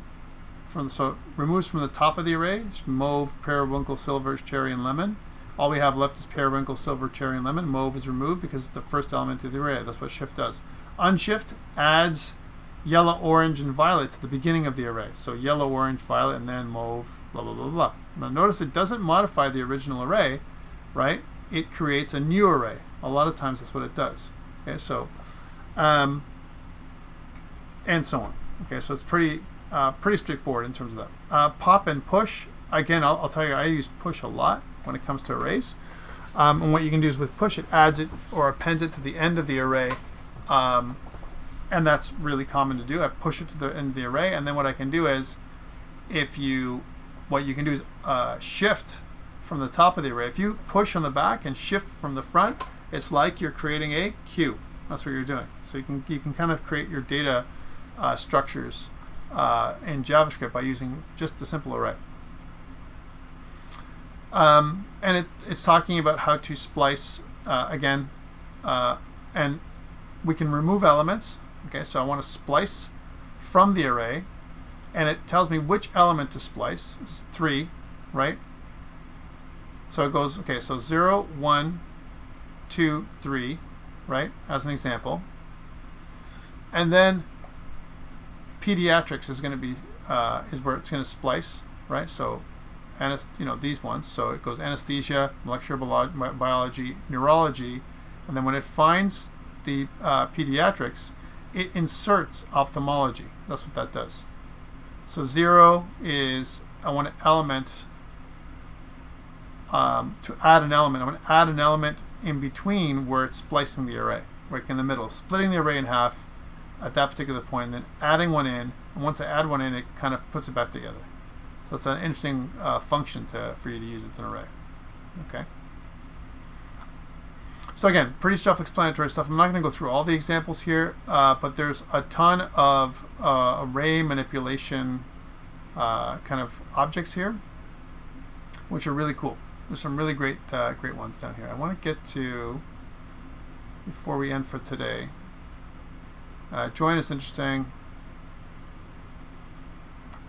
So it removes from the top of the array, mauve, periwinkle, silver, cherry, and lemon. All we have left is periwinkle, silver, cherry, and lemon. Mauve is removed because it's the first element of the array. That's what shift does. Unshift adds yellow, orange, and violet to the beginning of the array. So yellow, orange, violet, and then mauve, blah, blah, blah, blah. Now notice it doesn't modify the original array, right? It creates a new array. A lot of times that's what it does. Okay, so, and so on. Okay, so it's pretty straightforward in terms of that. Pop and push. Again, I'll tell you, I use push a lot when it comes to arrays. And what you can do is with push, it adds it or appends it to the end of the array. And that's really common to do. I push it to the end of the array, and then what I can do is, what you can do is shift from the top of the array. If you push on the back and shift from the front, it's like you're creating a queue. That's what you're doing. So you can kind of create your data structures in JavaScript by using just the simple array. And it's talking about how to splice again, and we can remove elements. Okay, so I want to splice from the array, and it tells me which element to splice. It's 3, right? So it goes, okay, so 0, 1, 2, 3, right, as an example. And then pediatrics is going to be is where it's going to splice, right? So, these ones. So it goes anesthesia, molecular biology, neurology, and then when it finds the pediatrics, it inserts ophthalmology. That's what that does. So 0 is I want an element to add an element. I want to add an element in between where it's splicing the array, right in the middle, splitting the array in half at that particular point, and then adding one in. And once I add one in, it kind of puts it back together. So it's an interesting function for you to use with an array. Okay. So again, pretty self-explanatory stuff. I'm not going to go through all the examples here, but there's a ton of array manipulation kind of objects here, which are really cool. There's some really great ones down here. I want to get to, before we end for today, join is interesting,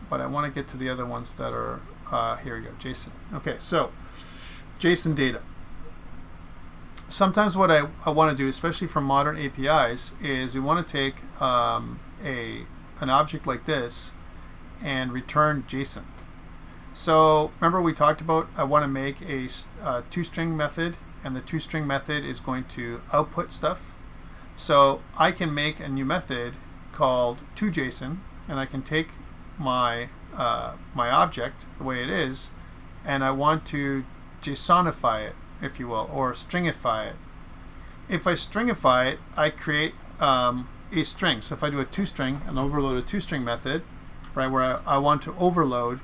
but I want to get to the other ones that are, here we go, JSON. Okay, so JSON data. Sometimes what I want to do, especially for modern APIs, is we want to take an object like this and return JSON. So remember we talked about I want to make a toString method, and the toString method is going to output stuff. So I can make a new method called toJSON, and I can take my object the way it is, and I want to JSONify it, if you will, or stringify it. If I stringify it, I create a string. So if I do a toString and overload a toString method, right, where I want to overload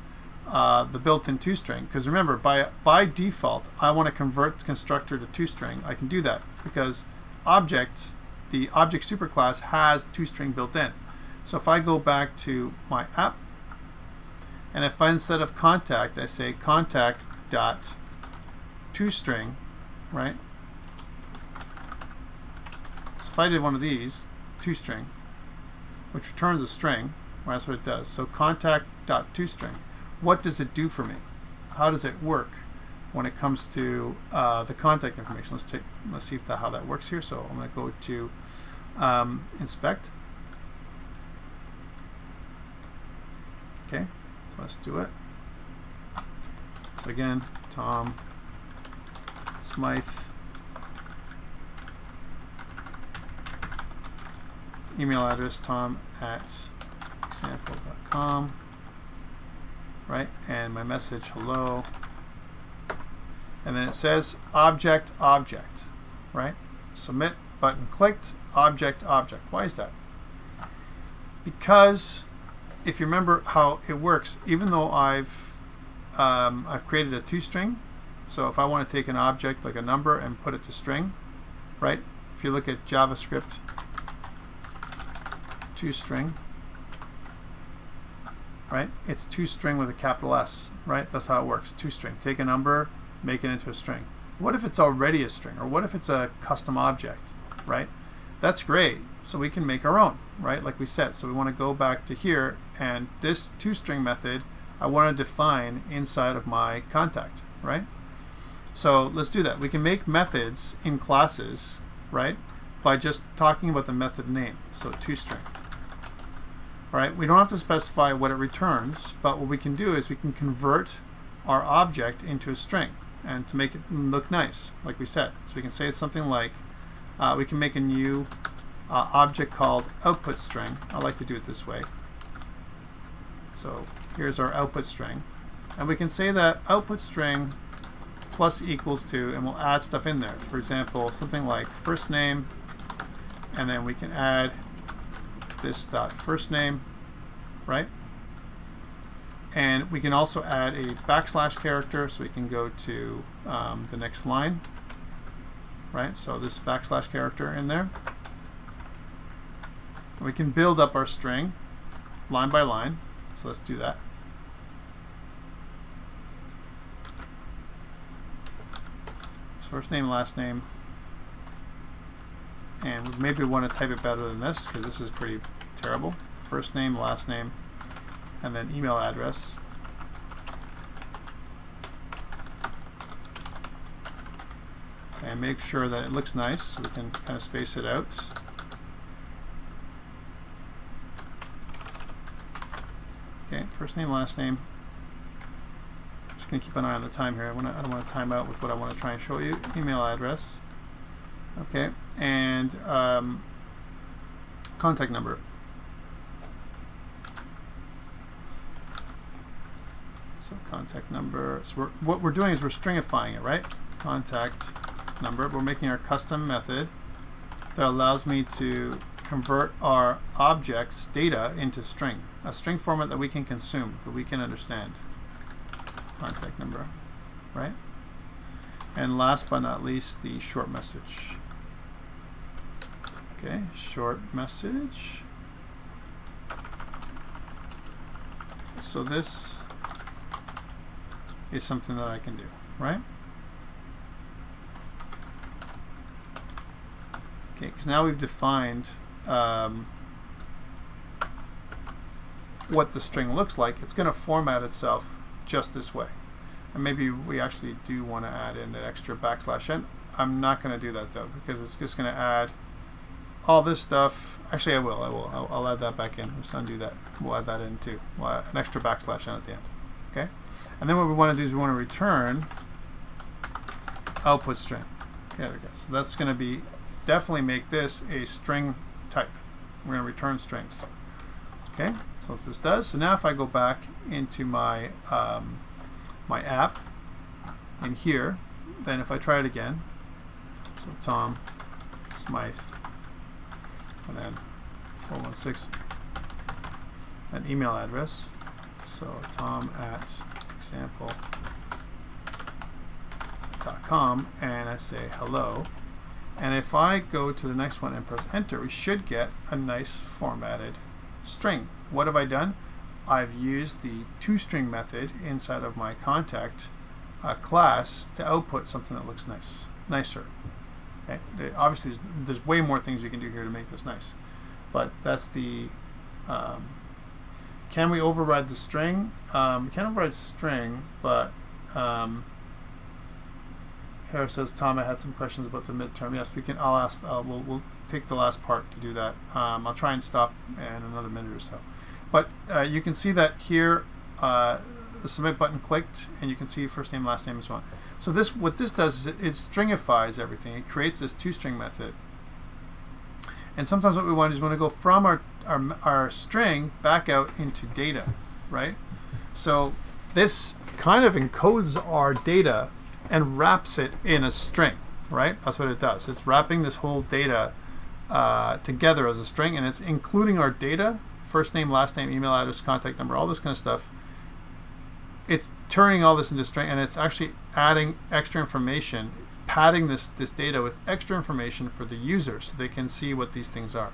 the built-in toString, because remember, by default, I want to convert the constructor to toString. I can do that because the object superclass has toString built in. So if I go back to my app, and if I, instead of contact, I say contact dot toString, right? So if I did one of these, toString, which returns a string, well, that's what it does. So contact dot toString. What does it do for me? How does it work when it comes to the contact information? Let's see how that works here. So I'm going to go to inspect. Okay, so let's do it. So again, Tom Smythe, email address tom@example.com, right? And my message, hello. And then it says object, right? Submit, button clicked, object. Why is that? Because if you remember how it works, even though I've created a toString, so if I want to take an object like a number and put it to string, right? If you look at JavaScript toString, right? It's toString with a capital S, right? That's how it works. toString. Take a number, make it into a string. What if it's already a string, or what if it's a custom object, right? That's great. So we can make our own, right? Like we said. So we want to go back to here, and this toString method I want to define inside of my contact, right? So let's do that. We can make methods in classes, right, by just talking about the method name. So toString. All right, we don't have to specify what it returns, but what we can do is we can convert our object into a string, and to make it look nice, like we said. So we can say something like, we can make a new object called output string. I like to do it this way. So here's our output string, and we can say that output string plus equals to, and we'll add stuff in there. For example, something like first name, and then we can add this dot first name, right? And we can also add a backslash character, so we can go to the next line, right? So this backslash character in there. And we can build up our string line by line. So let's do that. It's first name, last name. And maybe we want to type it better than this, because this is pretty terrible. First name, last name, and then email address. And make sure that it looks nice, so we can kind of space it out. Okay, first name, last name. Just going to keep an eye on the time here. I don't want to time out with what I want to try and show you. Email address. Okay, and contact number. So contact number. So what we're doing is we're stringifying it, right? Contact number. We're making our custom method that allows me to convert our object's data into string, a string format that we can consume, that we can understand. Contact number, right? And last but not least, the short message. Okay, short message. So this is something that I can do, right? Okay, because now we've defined what the string looks like. It's going to format itself just this way. And maybe we actually do want to add in that extra backslash n. I'm not going to do that though, because it's just going to add all this stuff. Actually, I will. I'll add that back in. Let's undo that. We'll add that in too. We'll add an extra backslash n at the end. Okay. And then what we want to do is we want to return output string. Okay, there we go. So that's going to be definitely make this a string type. We're going to return strings. Okay. So what this does. So now if I go back into my my app in here, then if I try it again, so Tom Smythe, and then 416, an email address. So tom@example.com, and I say hello. And if I go to the next one and press enter, we should get a nice formatted string. What have I done? I've used the toString method inside of my contact class to output something that looks nicer. Okay. Obviously, there's way more things you can do here to make this nice, but that's the. Can we override the string? We can override string, but Harris says, Tom, I had some questions about the midterm. Yes, we can. I'll ask. We'll take the last part to do that. I'll try and stop in another minute or so. But you can see that here, the submit button clicked, and you can see first name, last name, and so on. So this, what this does is it stringifies everything. It creates this toString method. And sometimes what we want is we want to go from our string back out into data, right? So this kind of encodes our data and wraps it in a string, right? That's what it does. It's wrapping this whole data together as a string, and it's including our data, first name, last name, email address, contact number, all this kind of stuff. It's turning all this into string, and it's actually adding extra information, padding this data with extra information for the user so they can see what these things are.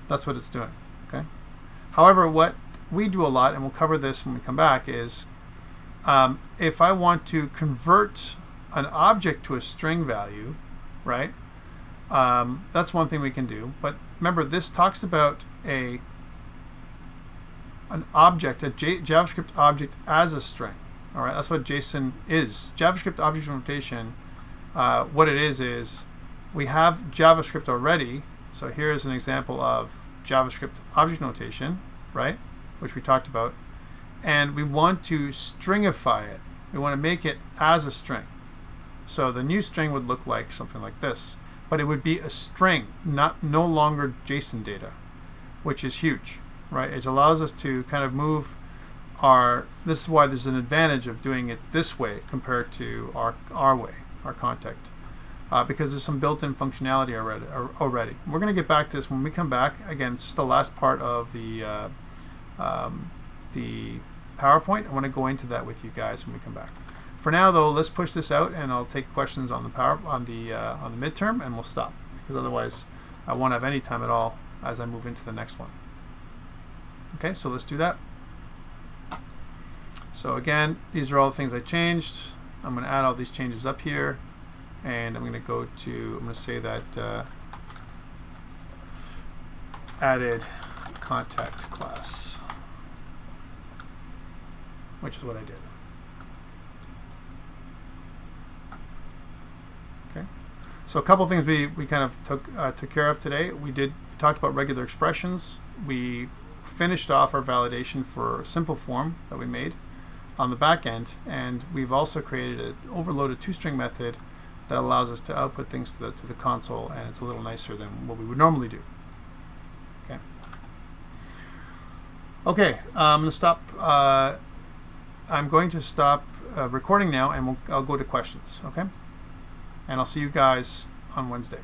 That's what it's doing. Okay. However, what we do a lot, and we'll cover this when we come back, is if I want to convert an object to a string value, right, That's one thing we can do. But remember, this talks about an object, a JavaScript object as a string. All right, that's what JSON is. JavaScript object notation, what it is we have JavaScript already. So here's an example of JavaScript object notation, right, which we talked about. And we want to stringify it. We want to make it as a string. So the new string would look like something like this. But it would be a string, no longer JSON data, which is huge, right? It allows us to kind of move this is why there's an advantage of doing it this way compared to our way, our context, because there's some built-in functionality already. We're going to get back to this when we come back. Again, it's just the last part of the PowerPoint. I want to go into that with you guys when we come back. For now, though, let's push this out, and I'll take questions on the midterm, and we'll stop, because otherwise I won't have any time at all as I move into the next one. Okay, so let's do that. So again, these are all the things I changed. I'm going to add all these changes up here, and I'm going to I'm going to say that added contact class, which is what I did. Okay. So a couple things we kind of took care of today. We talked about regular expressions. We finished off our validation for a simple form that we made on the back end, and we've also created an overloaded toString method that allows us to output things to the console, and it's a little nicer than what we would normally do. Okay. Okay, I'm going to stop recording now, and I'll go to questions. Okay, and I'll see you guys on Wednesday.